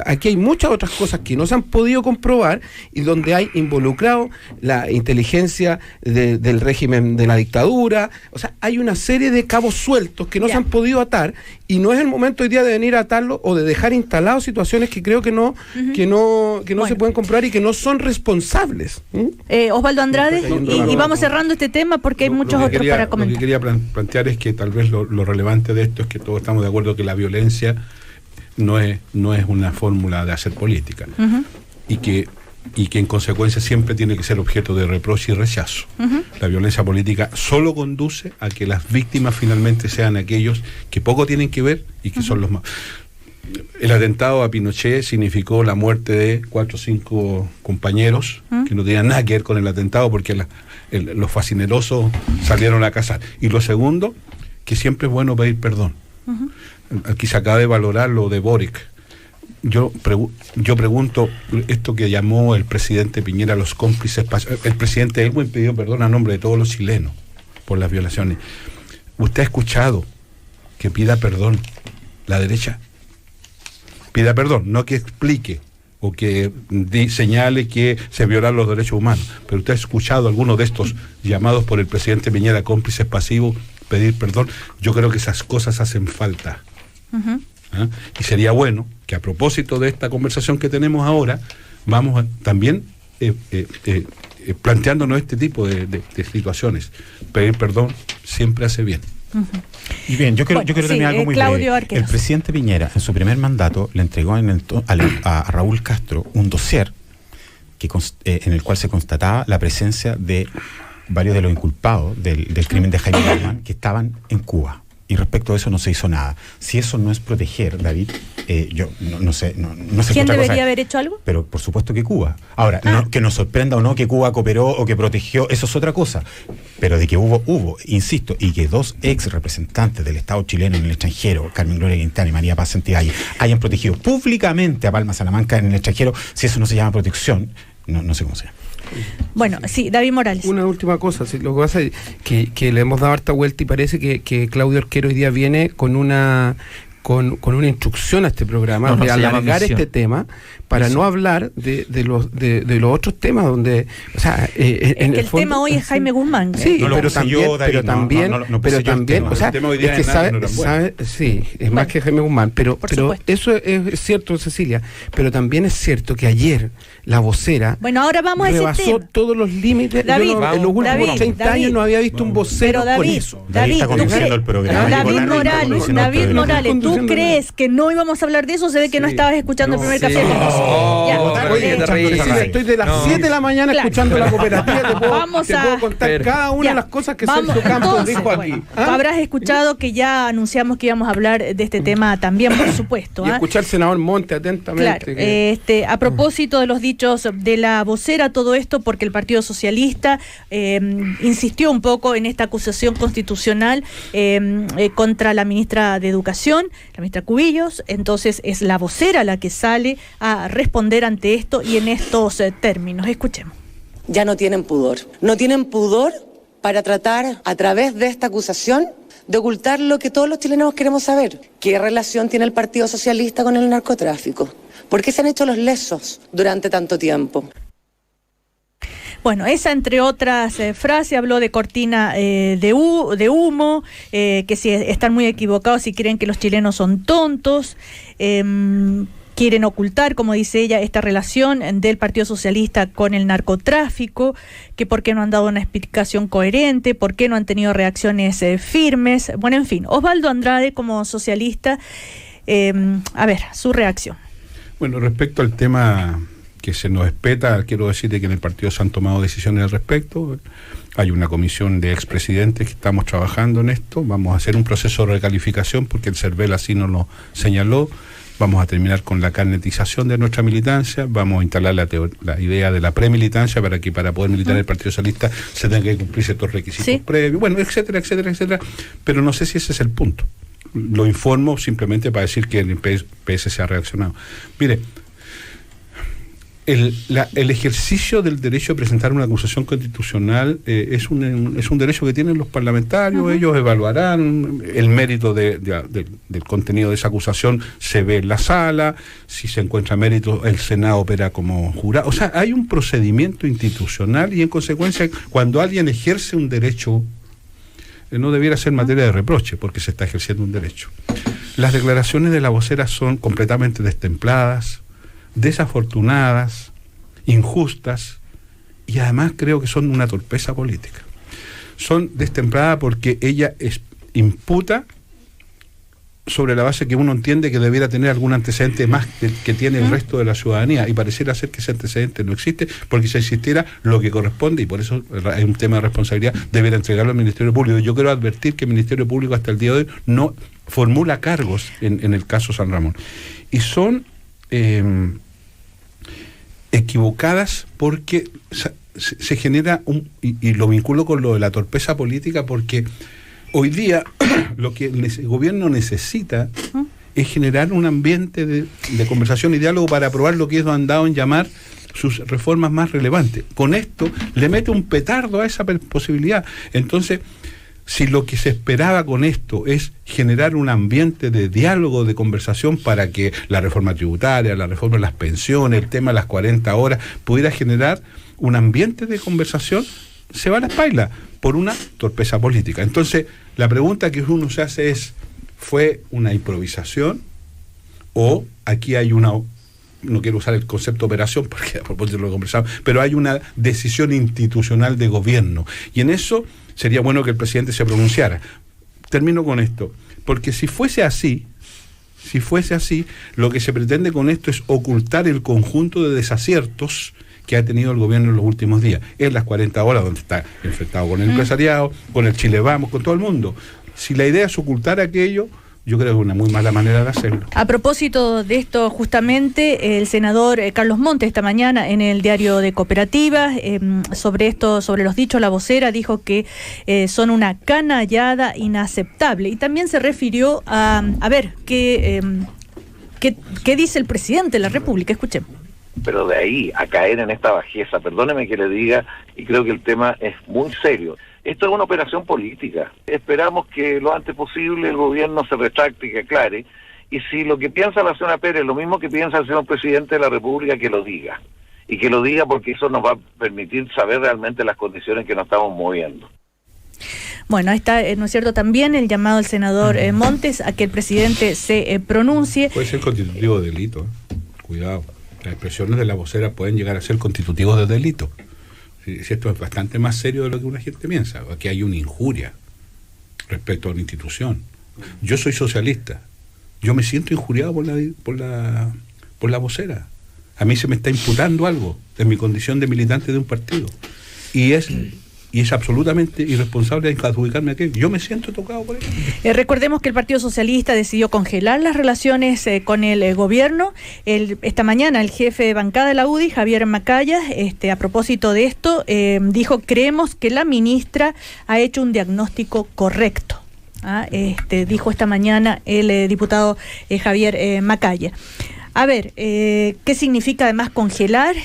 aquí hay muchas otras cosas que no se han podido comprobar y donde hay involucrado la inteligencia del régimen de la dictadura. O sea, hay una serie de cabos sueltos que no se han podido atar, y no es el momento hoy día de venir a atarlo o de dejar instalados situaciones que creo que no se pueden comprobar y que no son responsables. Osvaldo Andrade, y vamos cerrando este tema porque hay muchos otros para comentar. Lo que quería plantear es que tal vez lo relevante de esto es que todos estamos de acuerdo que la violencia no es una fórmula de hacer política, y que en consecuencia siempre tiene que ser objeto de reproche y rechazo. La violencia política solo conduce a que las víctimas finalmente sean aquellos que poco tienen que ver y que son los más... El atentado a Pinochet significó la muerte de 4 o 5 compañeros que no tenían nada que ver con el atentado, porque los fascinerosos salieron a cazar. Y lo segundo, que siempre es bueno pedir perdón. Aquí se acaba de valorar lo de Boric. Yo pregunto, esto que llamó el presidente Piñera los cómplices, el presidente Elwin pidió perdón a nombre de todos los chilenos por las violaciones. ¿Usted ha escuchado que pida perdón la derecha? Pida perdón, no que explique o que señale que se violan los derechos humanos. Pero usted ha escuchado a alguno de estos llamados por el presidente Piñera cómplices pasivos pedir perdón. Yo creo que esas cosas hacen falta. ¿Ah? Y sería bueno que a propósito de esta conversación que tenemos ahora, vamos también planteándonos este tipo de situaciones. Pedir perdón siempre hace bien. Y bien, yo quiero terminar algo muy breve. El presidente Piñera, en su primer mandato, le entregó a Raúl Castro un dossier en el cual se constataba la presencia de varios de los inculpados del crimen de Jaime Guzmán que estaban en Cuba. Y respecto a eso no se hizo nada. Si eso no es proteger, David, yo no sé. ¿Quién debería haber hecho algo? Pero por supuesto que Cuba. Ahora, que nos sorprenda o no que Cuba cooperó o que protegió, eso es otra cosa. Pero de que hubo, insisto, y que 2 ex representantes del Estado chileno en el extranjero, Carmen Gloria Quintana y María Paz Santibáñez, hayan protegido públicamente a Palma Salamanca en el extranjero, si eso no se llama protección, no sé cómo se llama. Bueno, sí, David Morales. Una última cosa, sí, lo que pasa es que le hemos dado harta vuelta y parece que Claudio Arquero hoy día viene con una instrucción a este programa de alargar este tema para no hablar de los otros temas donde, o sea, en el fondo, tema hoy es Jaime Guzmán. Sí, pero también, o sea, es que sabe, sí, es más que Jaime Guzmán, pero eso es cierto, Cecilia, pero también es cierto que ayer la vocera ahora vamos rebasó todos los límites. David, en los últimos 30 años no había visto un vocero con eso. David Morales, ¿tú crees que no íbamos a hablar de eso? Se ve que no estabas escuchando el primer café. Estoy de las 7 de la mañana escuchando la cooperativa. Te puedo contar cada una de las cosas que Sergio Campos dijo aquí. Habrás escuchado que ya anunciamos que íbamos a hablar de este tema también, por supuesto. Y escuchar al senador Monte atentamente. Claro, a propósito de los dichos de la vocera, todo esto porque el Partido Socialista insistió un poco en esta acusación constitucional contra la ministra de Educación, la ministra Cubillos. Entonces es la vocera la que sale a responder ante esto y en estos términos. Escuchemos. Ya no tienen pudor. No tienen pudor para tratar a través de esta acusación de ocultar lo que todos los chilenos queremos saber. ¿Qué relación tiene el Partido Socialista con el narcotráfico? ¿Por qué se han hecho los lesos durante tanto tiempo? Bueno, esa entre otras frases habló de cortina de humo, que si están muy equivocados si creen que los chilenos son tontos, quieren ocultar, como dice ella, esta relación del Partido Socialista con el narcotráfico, que por qué no han dado una explicación coherente, por qué no han tenido reacciones firmes. Bueno, en fin, Osvaldo Andrade como socialista, a ver, su reacción. Bueno, respecto al tema que se nos espeta, quiero decirte que en el partido se han tomado decisiones al respecto. Hay una comisión de expresidentes que estamos trabajando en esto. Vamos a hacer un proceso de recalificación porque el CERVEL así nos lo señaló. Vamos a terminar con la carnetización de nuestra militancia. Vamos a instalar la idea de la premilitancia para que para poder militar el Partido Socialista se tenga que cumplir ciertos requisitos previos. Bueno, etcétera, etcétera, etcétera. Pero no sé si ese es el punto. Lo informo simplemente para decir que el PS se ha reaccionado. Mire, el ejercicio del derecho a presentar una acusación constitucional es un derecho que tienen los parlamentarios. Ellos evaluarán el mérito del contenido de esa acusación, se ve en la sala, si se encuentra mérito el Senado opera como jurado. O sea, hay un procedimiento institucional y en consecuencia cuando alguien ejerce un derecho no debiera ser materia de reproche porque se está ejerciendo un derecho. Las declaraciones de la vocera son completamente destempladas, desafortunadas, injustas y además creo que son una torpeza política. Son destempladas porque ella imputa sobre la base que uno entiende que debiera tener algún antecedente más que tiene el resto de la ciudadanía y pareciera ser que ese antecedente no existe porque si existiera lo que corresponde y por eso hay un tema de responsabilidad debiera entregarlo al Ministerio Público. Yo quiero advertir que el Ministerio Público hasta el día de hoy no formula cargos en el caso San Ramón y son equivocadas porque se genera y lo vinculo con lo de la torpeza política porque hoy día lo que el gobierno necesita es generar un ambiente de conversación y diálogo para aprobar lo que ellos han dado en llamar sus reformas más relevantes. Con esto le mete un petardo a esa posibilidad. Entonces, si lo que se esperaba con esto es generar un ambiente de diálogo, de conversación para que la reforma tributaria, la reforma de las pensiones, el tema de las 40 horas, pudiera generar un ambiente de conversación, se va a la espalda por una torpeza política. Entonces, la pregunta que uno se hace es, ¿fue una improvisación? ¿O aquí hay una, no quiero usar el concepto operación porque a propósito lo conversamos, pero hay una decisión institucional de gobierno? Y en eso sería bueno que el presidente se pronunciara. Termino con esto, porque si fuese así, lo que se pretende con esto es ocultar el conjunto de desaciertos que ha tenido el gobierno en los últimos días, en las 40 horas donde está enfrentado con el empresariado, con el Chile Vamos, con todo el mundo. Si la idea es ocultar aquello, yo creo que es una muy mala manera de hacerlo. A propósito de esto, justamente, el senador Carlos Montes esta mañana en el diario de Cooperativas, sobre los dichos, la vocera dijo que son una canallada inaceptable. Y también se refirió a ver, ¿qué dice el presidente de la República? Escuchemos. Pero de ahí a caer en esta bajeza, perdóneme que le diga, y creo que el tema es muy serio. Esto es una operación política. Esperamos que lo antes posible el gobierno se retracte y que aclare. Y si lo que piensa la señora Pérez es lo mismo que piensa el señor presidente de la República, que lo diga. Y que lo diga porque eso nos va a permitir saber realmente las condiciones en que nos estamos moviendo. Bueno, ahí está, ¿no es cierto?, también el llamado del senador Montes a que el presidente se pronuncie. Puede ser constitutivo de delito, cuidado. Las expresiones de la vocera pueden llegar a ser constitutivos de delito. Si esto es bastante más serio de lo que una gente piensa. Aquí hay una injuria respecto a una institución. Yo soy socialista. Yo me siento injuriado por la vocera. A mí se me está imputando algo de mi condición de militante de un partido. Y es absolutamente irresponsable adjudicarme aquello. Yo me siento tocado por ello. Recordemos que el Partido Socialista decidió congelar las relaciones con el gobierno. Esta mañana el jefe de bancada de la UDI, Javier Macaya, a propósito de esto, dijo: creemos que la ministra ha hecho un diagnóstico correcto. Dijo esta mañana el diputado Javier Macaya. A ver, ¿qué significa además congelar?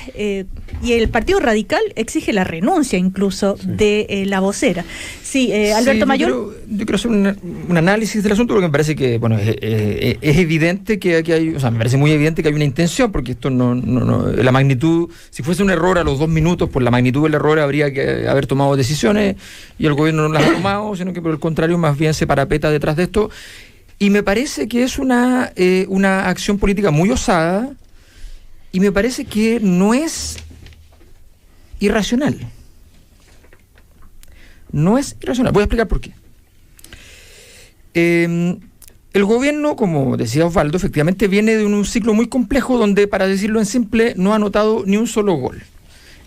Y el Partido Radical exige la renuncia incluso de la vocera. Sí, Alberto Mayor. Yo quiero hacer un análisis del asunto porque me parece que, bueno, es evidente que aquí hay, o sea, me parece muy evidente que hay una intención, porque esto no la magnitud, si fuese un error a los 2 minutos, por la magnitud del error habría que haber tomado decisiones y el gobierno no las ha tomado, sino que por el contrario más bien se parapeta detrás de esto. Y me parece que es una acción política muy osada y me parece que no es irracional. No es irracional. Voy a explicar por qué. El gobierno, como decía Osvaldo, efectivamente viene de un ciclo muy complejo donde, para decirlo en simple, no ha anotado ni un solo gol.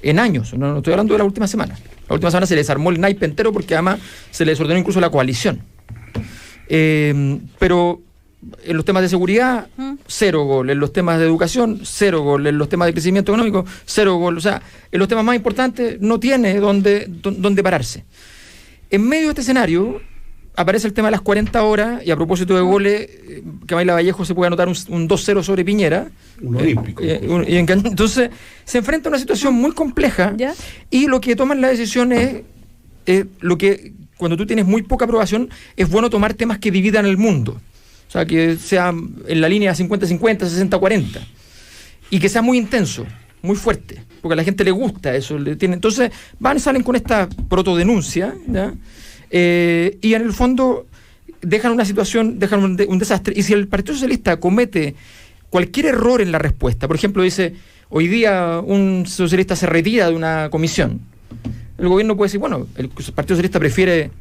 En años, no estoy hablando de la última semana. La última semana se les armó el naipe entero porque además se les ordenó incluso la coalición. Pero en los temas de seguridad, 0 gol, en los temas de educación, 0 gol, en los temas de crecimiento económico, 0 gol, o sea, en los temas más importantes no tiene dónde pararse. En medio de este escenario, aparece el tema de las 40 horas, y a propósito de goles, que Mayla Vallejo se puede anotar un 2-0 sobre Piñera. Un olímpico. Entonces, se enfrenta a una situación muy compleja, ¿ya? Y lo que toman la decisión es lo que, cuando tú tienes muy poca aprobación, es bueno tomar temas que dividan el mundo. O sea, que sea en la línea 50-50, 60-40. Y que sea muy intenso, muy fuerte, porque a la gente le gusta eso. Entonces, salen con esta protodenuncia, ¿ya? Y en el fondo dejan una situación, dejan un desastre. Y si el Partido Socialista comete cualquier error en la respuesta, por ejemplo, dice, hoy día un socialista se retira de una comisión, el gobierno puede decir, bueno, el Partido Socialista prefiere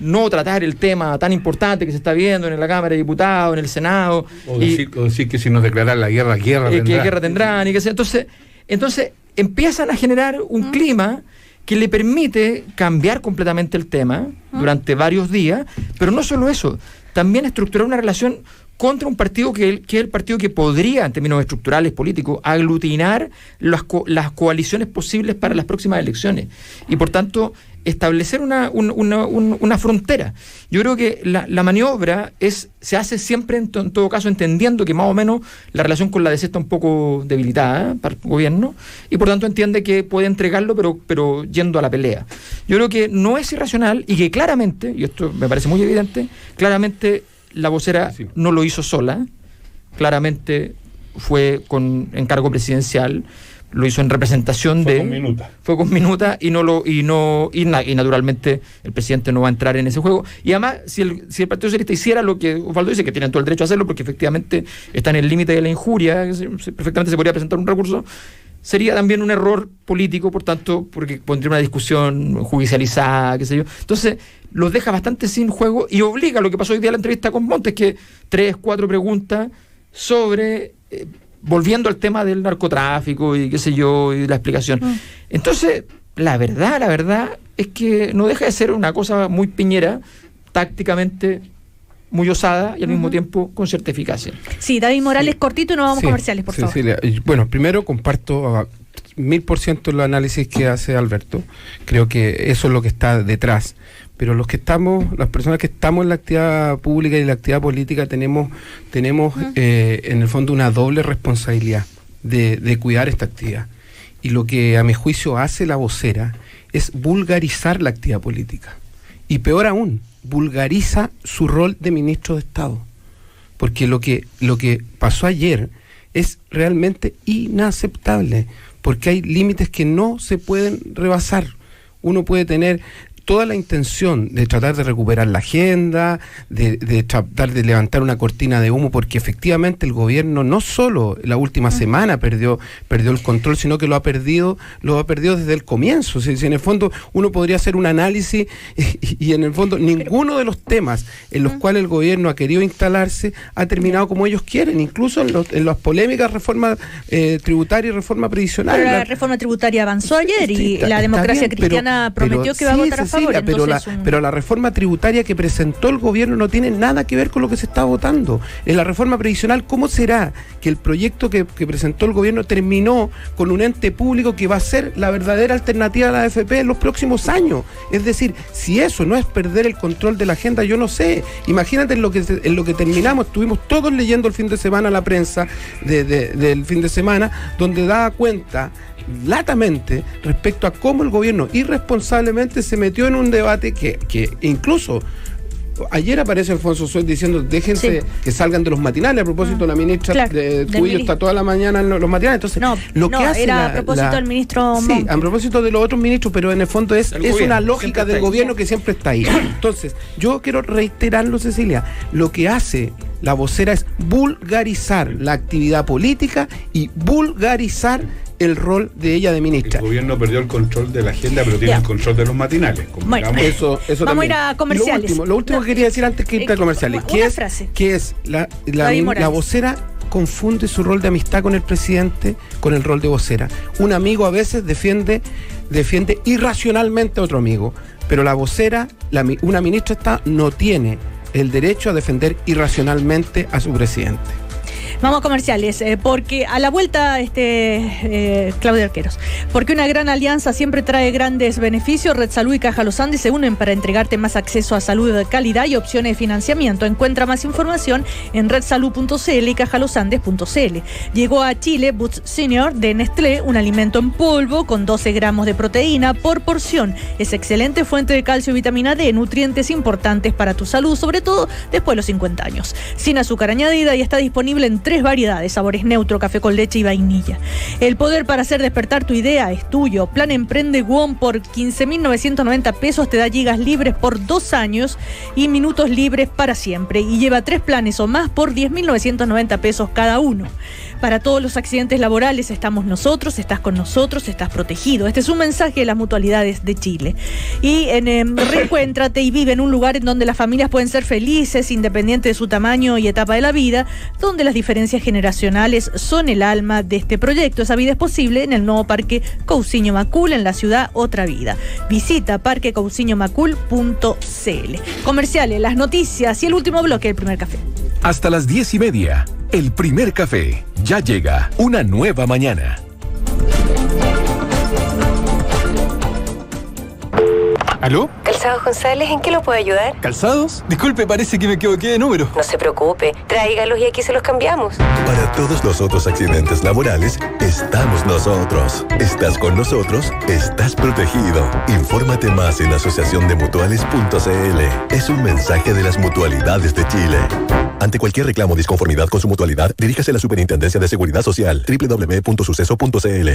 no tratar el tema tan importante que se está viendo en la Cámara de Diputados, en el Senado. O decir que si nos declaran la guerra, que guerra tendrán. Y que sea. Entonces empiezan a generar un clima que le permite cambiar completamente el tema durante varios días, pero no solo eso, también estructurar una relación contra un partido que es el partido que podría, en términos estructurales, políticos, aglutinar las coaliciones posibles para las próximas elecciones. Y por tanto, establecer una frontera. Yo creo que la maniobra se hace siempre, en todo caso, entendiendo que más o menos la relación con la DC está un poco debilitada para el gobierno, y por tanto entiende que puede entregarlo, pero yendo a la pelea. Yo creo que no es irracional, y que claramente, y esto me parece muy evidente, claramente la vocera no lo hizo sola, claramente fue con encargo presidencial, lo hizo en representación fue con minuta y naturalmente el presidente no va a entrar en ese juego. Y además, si el Partido Socialista hiciera lo que Osvaldo dice, que tienen todo el derecho a hacerlo, porque efectivamente está en el límite de la injuria, perfectamente se podría presentar un recurso, sería también un error político, por tanto, porque pondría una discusión judicializada, qué sé yo. Entonces, los deja bastante sin juego y obliga, lo que pasó hoy día en la entrevista con Montes, que 3-4 preguntas sobre, volviendo al tema del narcotráfico y qué sé yo, y la explicación. Entonces, la verdad es que no deja de ser una cosa muy piñera, tácticamente muy osada y al mismo tiempo con cierta eficacia. Sí, David Morales, cortito y nos vamos comerciales, por favor. Bueno, primero comparto 1000% el análisis que hace Alberto. Creo que eso es lo que está detrás. Pero las personas que estamos en la actividad pública y la actividad política tenemos en el fondo una doble responsabilidad de cuidar esta actividad. Y lo que a mi juicio hace la vocera es vulgarizar la actividad política. Y peor aún, vulgariza su rol de ministro de Estado. Porque lo que pasó ayer es realmente inaceptable, porque hay límites que no se pueden rebasar. Uno puede tener toda la intención de tratar de recuperar la agenda, de tratar de levantar una cortina de humo, porque efectivamente el gobierno no solo la última semana perdió el control, sino que lo ha perdido desde el comienzo. Si en el fondo uno podría hacer un análisis y en el fondo ninguno de los temas en los cuales el gobierno ha querido instalarse ha terminado como ellos quieren, incluso en las polémicas reforma tributaria y reforma previsional. Pero la reforma tributaria avanzó ayer y la democracia cristiana prometió que va a votar a favor. Pero la reforma tributaria que presentó el gobierno no tiene nada que ver con lo que se está votando. En la reforma previsional, ¿cómo será que el proyecto que presentó el gobierno terminó con un ente público que va a ser la verdadera alternativa a la AFP en los próximos años? Es decir, si eso no es perder el control de la agenda, yo no sé. Imagínate en lo que terminamos. Estuvimos todos leyendo el fin de semana la prensa del fin de semana, donde daba cuenta latamente respecto a cómo el gobierno irresponsablemente se metió en un debate que incluso ayer aparece Alfonso Suez diciendo déjense que salgan de los matinales. A propósito, la ministra de Cubillo está toda la mañana en los matinales. Entonces, a propósito del ministro Montt. Sí, a propósito de los otros ministros, pero en el fondo es una lógica del gobierno que siempre está ahí. Entonces, yo quiero reiterarlo, Cecilia, lo que hace la vocera es vulgarizar la actividad política y vulgarizar el rol de ella de ministra. El gobierno perdió el control de la agenda, pero tiene el control de los matinales. Bueno, eso vamos también. A ir a comerciales. Lo último que quería decir antes que ir a comerciales, que es la vocera confunde su rol de amistad con el presidente con el rol de vocera. Un amigo a veces defiende irracionalmente a otro amigo, pero la vocera, una ministra no tiene el derecho a defender irracionalmente a su presidente. Vamos a comerciales, porque a la vuelta, Claudia Arqueros, porque una gran alianza siempre trae grandes beneficios. Red Salud y Caja Los Andes se unen para entregarte más acceso a salud de calidad y opciones de financiamiento. Encuentra más información en redsalud.cl y cajalosandes.cl. Llegó a Chile Boost Senior de Nestlé, un alimento en polvo con 12 gramos de proteína por porción. Es excelente fuente de calcio y vitamina D, nutrientes importantes para tu salud, sobre todo después de los 50 años. Sin azúcar añadida y está disponible en 3 variedades, sabores neutro, café con leche y vainilla. El poder para hacer despertar tu idea es tuyo. Plan Emprende WOM por 15.990 pesos te da gigas libres por 2 años y minutos libres para siempre. Y lleva 3 planes o más por 10.990 pesos cada uno. Para todos los accidentes laborales estamos nosotros, estás con nosotros, estás protegido. Este es un mensaje de las mutualidades de Chile. Y reencuéntrate y vive en un lugar en donde las familias pueden ser felices, independiente de su tamaño y etapa de la vida, donde las diferencias generacionales son el alma de este proyecto. Esa vida es posible en el nuevo Parque Cousiño Macul, en la ciudad Otra Vida. Visita parquecousiñomacul.cl. Comerciales, las noticias y el último bloque del primer café. Hasta las 10:30, el primer café. Ya llega una nueva mañana. ¿Aló? Calzados González, ¿en qué lo puedo ayudar? ¿Calzados? Disculpe, parece que me equivoqué de número. No se preocupe, tráigalos y aquí se los cambiamos. Para todos los otros accidentes laborales, estamos nosotros. Estás con nosotros, estás protegido. Infórmate más en asociaciondemutuales.cl. Es un mensaje de las mutualidades de Chile. Ante cualquier reclamo o disconformidad con su mutualidad, diríjase a la Superintendencia de Seguridad Social, www.suceso.cl.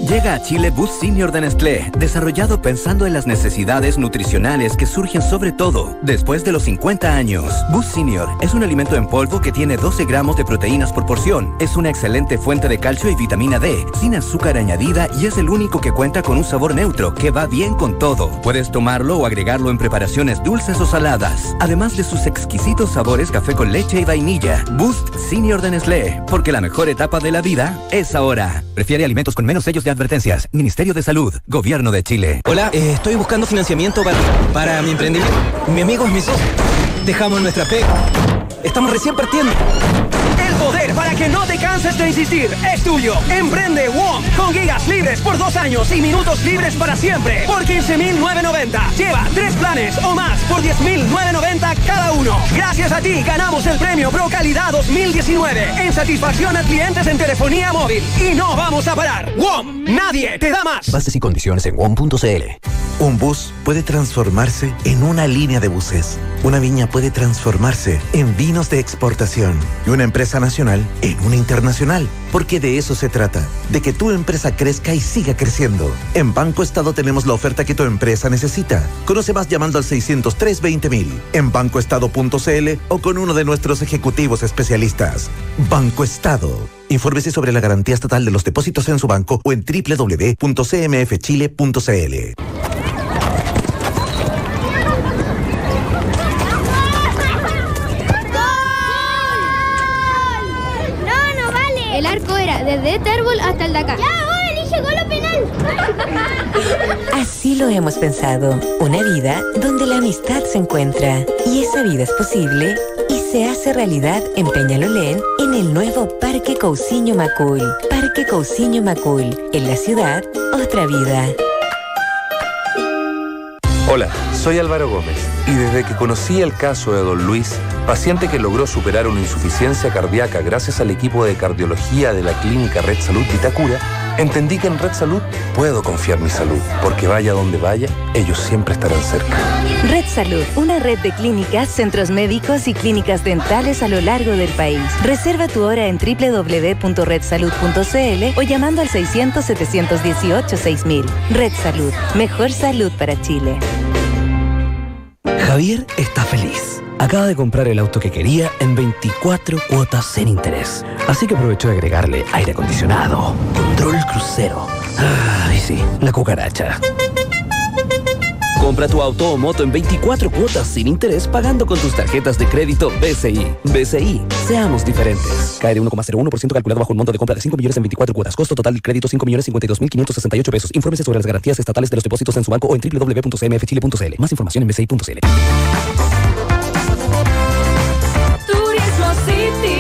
Llega a Chile Boost Senior de Nestlé, desarrollado pensando en las necesidades nutricionales que surgen sobre todo después de los 50 años. Boost Senior es un alimento en polvo que tiene 12 gramos de proteínas por porción. Es una excelente fuente de calcio y vitamina D, sin azúcar añadida y es el único que cuenta con un sabor neutro que va bien con todo. Puedes tomarlo o agregarlo en preparaciones dulces o saladas, además de sus exquisitos sabores café con leche y vainilla. Boost Senior de Nestlé, porque la mejor etapa de la vida es ahora. Prefiere alimentos con menos sellos de advertencias. Ministerio de Salud, Gobierno de Chile. Hola, estoy buscando financiamiento para mi emprendimiento. Mi amigo es mi socio. Dejamos nuestra pega. Estamos recién partiendo. El poder para que no te canses de insistir es tuyo. Emprende WOM con gigas libres por 2 años y minutos libres para siempre por 15.990. Lleva 3 planes o más por 10.990 cada uno. Gracias a ti ganamos el premio Pro Calidad 2019 en satisfacción a clientes en telefonía móvil. Y no vamos a parar. WOM, nadie te da más. Bases y condiciones en WOM.cl. Un bus puede transformarse en una línea de buses. Una viña puede transformarse en vinos de exportación. Y una empresa nacional en una internacional. Porque de eso se trata. De que tu empresa crezca y siga creciendo. En Banco Estado tenemos la oferta que tu empresa necesita. Conoce más llamando al 603-20.000. En bancoestado.cl o con uno de nuestros ejecutivos especialistas. Banco Estado. Infórmese sobre la garantía estatal de los depósitos en su banco o en www.cmfchile.cl. El arco era desde este árbol hasta el de acá. ¡Ya, ahora elige gol o penal! Así lo hemos pensado. Una vida donde la amistad se encuentra. Y esa vida es posible y se hace realidad en Peñalolén, en el nuevo Parque Cousiño Macul. Parque Cousiño Macul. En la ciudad, otra vida. Hola, soy Álvaro Gómez y desde que conocí el caso de don Luis, paciente que logró superar una insuficiencia cardíaca gracias al equipo de cardiología de la clínica Red Salud Vitacura, entendí que en Red Salud puedo confiar mi salud, porque vaya donde vaya, ellos siempre estarán cerca. Red Salud, una red de clínicas, centros médicos y clínicas dentales a lo largo del país. Reserva tu hora en www.redsalud.cl o llamando al 600-718-6000. Red Salud, mejor salud para Chile. Javier está feliz. Acaba de comprar el auto que quería en 24 cuotas sin interés. Así que aprovechó de agregarle aire acondicionado, control crucero. Ay, sí, la cucaracha. Compra tu auto o moto en 24 cuotas sin interés pagando con tus tarjetas de crédito BCI. BCI, seamos diferentes. Cae de 1,01% calculado bajo un monto de compra de 5 millones en 24 cuotas. Costo total del crédito 5.052.568 pesos. Infórmese sobre las garantías estatales de los depósitos en su banco o en www.cmfchile.cl. Más información en bci.cl. Turismo City,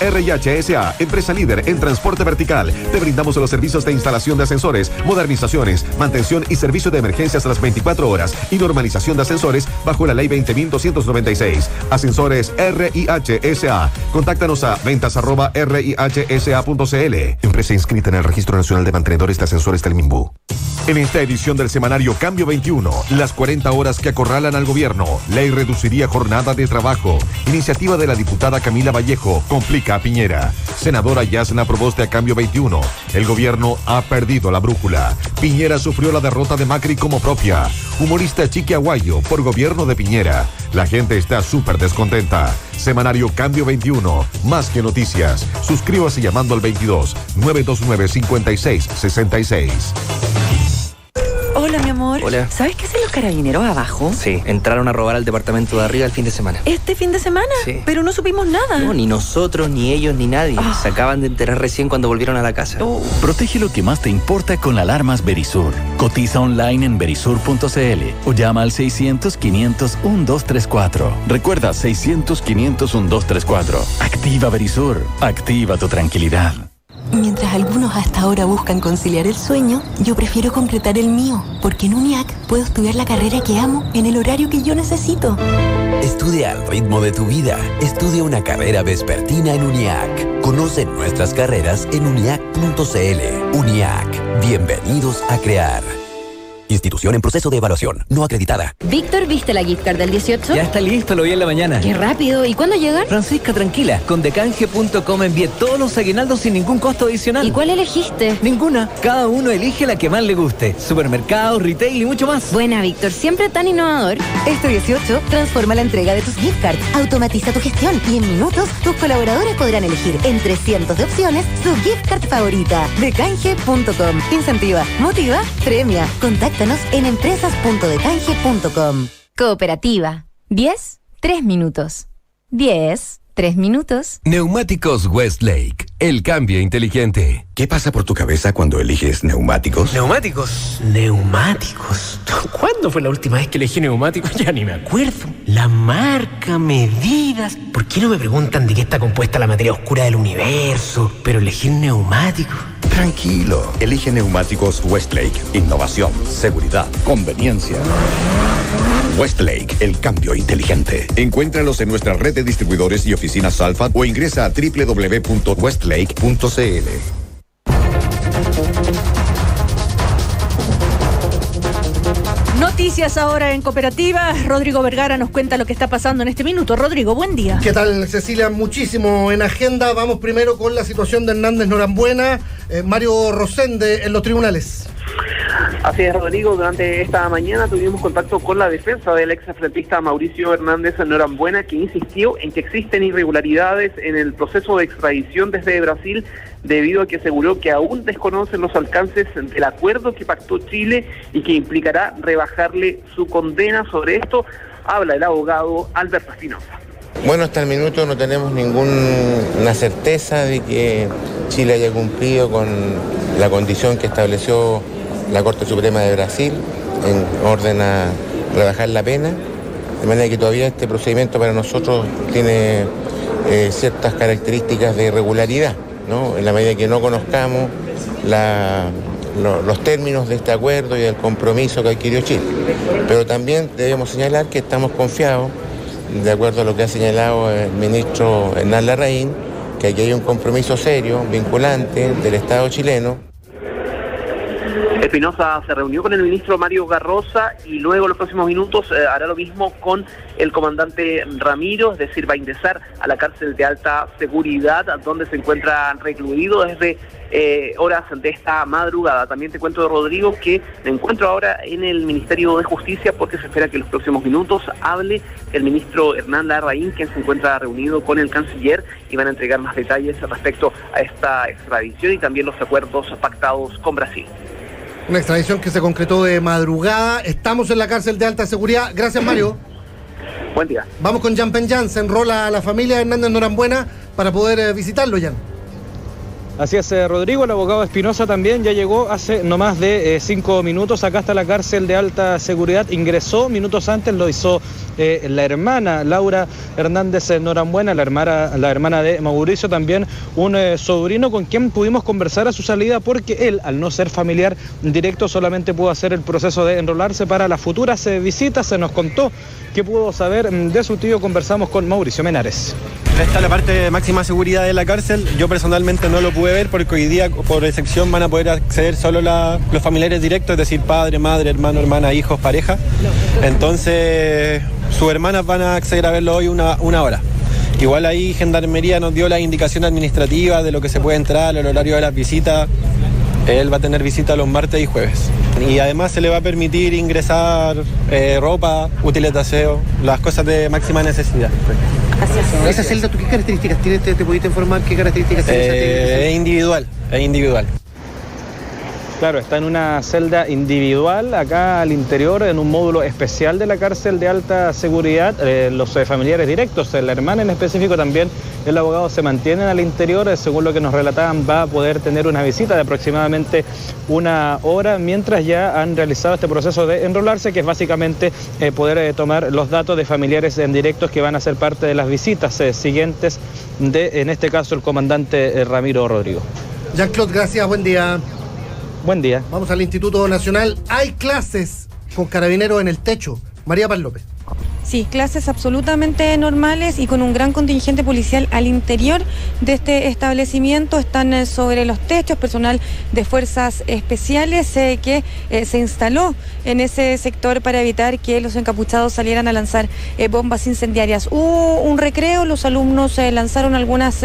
RH SA, empresa líder en transporte vertical. Te brindamos los servicios de instalación de ascensores, modernizaciones, mantención y servicio de emergencias a las 24 horas y normalización de ascensores bajo la ley 20.296. Ascensores RH SA. Contáctanos a ventas@rihsa.cl. Empresa inscrita en el Registro Nacional de Mantenedores de Ascensores del Minbu. En esta edición del semanario Cambio 21, las 40 horas que acorralan al gobierno. Ley reduciría jornada de trabajo. Iniciativa de la diputada Camila Vallejo complica a Piñera. Senadora Yasna Proboste a Cambio 21. El gobierno ha perdido la brújula. Piñera sufrió la derrota de Macri como propia. Humorista Chiqui Aguayo por gobierno de Piñera. La gente está súper descontenta. Semanario Cambio 21. Más que noticias. Suscríbase llamando al 22 929 5666. Hola, mi amor. Hola. ¿Sabes qué hacen los carabineros abajo? Sí, entraron a robar al departamento de arriba el fin de semana. ¿Este fin de semana? Sí. Pero no supimos nada. No, ni nosotros, ni ellos, ni nadie. Se acaban de enterar recién cuando volvieron a la casa. Protege lo que más te importa con alarmas Verisur. Cotiza online en verisur.cl o llama al 600-500-1234. Recuerda, 600-500-1234. Activa Verisur. Activa tu tranquilidad. Mientras algunos hasta ahora buscan conciliar el sueño, yo prefiero concretar el mío, porque en UNIAC puedo estudiar la carrera que amo en el horario que yo necesito. Estudia al ritmo de tu vida. Estudia una carrera vespertina en UNIAC. Conoce nuestras carreras en uniac.cl. UNIAC. Bienvenidos a crear. Institución en proceso de evaluación, no acreditada. Víctor, ¿viste la gift card del 18? Ya está listo, lo vi en la mañana. ¡Qué rápido! ¿Y cuándo llegan? Francisca, tranquila. Con decanje.com envié todos los aguinaldos sin ningún costo adicional. ¿Y cuál elegiste? Ninguna. Cada uno elige la que más le guste. Supermercados, retail y mucho más. Buena, Víctor. Siempre tan innovador. Este 18, transforma la entrega de tus gift cards. Automatiza tu gestión y en minutos tus colaboradores podrán elegir entre cientos de opciones su gift card favorita. Decanje.com. Incentiva, motiva, premia. Contáctanos en empresas.decanje.com. Cooperativa. 10, 3 minutos. 10, 3 minutos. Neumáticos Westlake, el cambio inteligente. ¿Qué pasa por tu cabeza cuando eliges neumáticos? ¿Neumáticos? ¿Cuándo fue la última vez que elegí neumáticos? Ya ni me acuerdo. La marca, medidas. ¿Por qué no me preguntan de qué está compuesta la materia oscura del universo? Pero elegir neumáticos. Tranquilo, elige neumáticos Westlake. Innovación, seguridad, conveniencia. Westlake, el cambio inteligente. Encuéntralos en nuestra red de distribuidores y oficinas Alfa o ingresa a www.westlake.cl. Noticias ahora en Cooperativa. Rodrigo Vergara nos cuenta lo que está pasando en este minuto. Rodrigo, buen día. ¿Qué tal, Cecilia? Muchísimo en agenda. Vamos primero con la situación de Hernández Norambuena. Mario Rosende en los tribunales. Así es, Rodrigo. Durante esta mañana tuvimos contacto con la defensa del exfrentista Mauricio Hernández Norambuena, que insistió en que existen irregularidades en el proceso de extradición desde Brasil, debido a que aseguró que aún desconocen los alcances del acuerdo que pactó Chile y que implicará rebajarle su condena. Sobre esto habla el abogado Alberto Espinosa. Bueno, hasta el minuto no tenemos ninguna certeza de que Chile haya cumplido con la condición que estableció la Corte Suprema de Brasil en orden a rebajar la pena, de manera que todavía este procedimiento para nosotros tiene ciertas características de irregularidad, ¿no? En la medida que no conozcamos los términos de este acuerdo y del compromiso que adquirió Chile. Pero también debemos señalar que estamos confiados, de acuerdo a lo que ha señalado el ministro Hernán Larraín, que aquí hay un compromiso serio, vinculante del Estado chileno. Espinosa se reunió con el ministro Mario Garrosa y luego en los próximos minutos hará lo mismo con el comandante Ramiro, es decir, va a ingresar a la cárcel de alta seguridad, donde se encuentra recluido desde horas de esta madrugada. También te cuento, Rodrigo, que me encuentro ahora en el Ministerio de Justicia porque se espera que en los próximos minutos hable el ministro Hernán Larraín, quien se encuentra reunido con el canciller, y van a entregar más detalles respecto a esta extradición y también los acuerdos pactados con Brasil. Una extradición que se concretó de madrugada. Estamos en la cárcel de alta seguridad. Gracias, Mario. Buen día. Vamos con Jan Penjan. Se enrola a la familia de Hernández Norambuena para poder visitarlo, Jan. Así es, Rodrigo, el abogado Espinosa también ya llegó hace no más de 5 minutos. Acá está la cárcel de alta seguridad. Ingresó minutos antes, lo hizo la hermana Laura Hernández Norambuena, la hermana de Mauricio, también un sobrino con quien pudimos conversar a su salida, porque él, al no ser familiar directo, solamente pudo hacer el proceso de enrolarse para las futuras visitas. Se nos contó que pudo saber de su tío. Conversamos con Mauricio Menares. Esta es la parte de máxima seguridad de la cárcel. Yo personalmente no lo pude ver porque hoy día, por excepción, van a poder acceder solo los familiares directos, es decir, padre, madre, hermano, hermana, hijos, pareja. Entonces, sus hermanas van a acceder a verlo hoy una hora. Igual ahí Gendarmería nos dio la indicación administrativa de lo que se puede entrar, el horario de las visitas. Él va a tener visita los martes y jueves. Y además se le va a permitir ingresar ropa, útiles de aseo, las cosas de máxima necesidad. ¿Esa celda tú qué características tiene? ¿Te pudiste informar qué características tiene? Es individual. Claro, está en una celda individual, acá al interior, en un módulo especial de la cárcel de alta seguridad. Los familiares directos, la hermana en específico, también el abogado, se mantienen al interior. Según lo que nos relataban, va a poder tener una visita de aproximadamente 1 hora, mientras ya han realizado este proceso de enrolarse, que es básicamente poder tomar los datos de familiares en directos que van a ser parte de las visitas siguientes de, en este caso, el comandante Ramiro Rodrigo. Jean-Claude, gracias, buen día. Buen día. Vamos al Instituto Nacional. Hay clases con carabineros en el techo. María Paz López. Sí, clases absolutamente normales y con un gran contingente policial al interior de este establecimiento. Están sobre los techos, personal de fuerzas especiales que se instaló en ese sector para evitar que los encapuchados salieran a lanzar bombas incendiarias. Hubo un recreo, los alumnos lanzaron algunas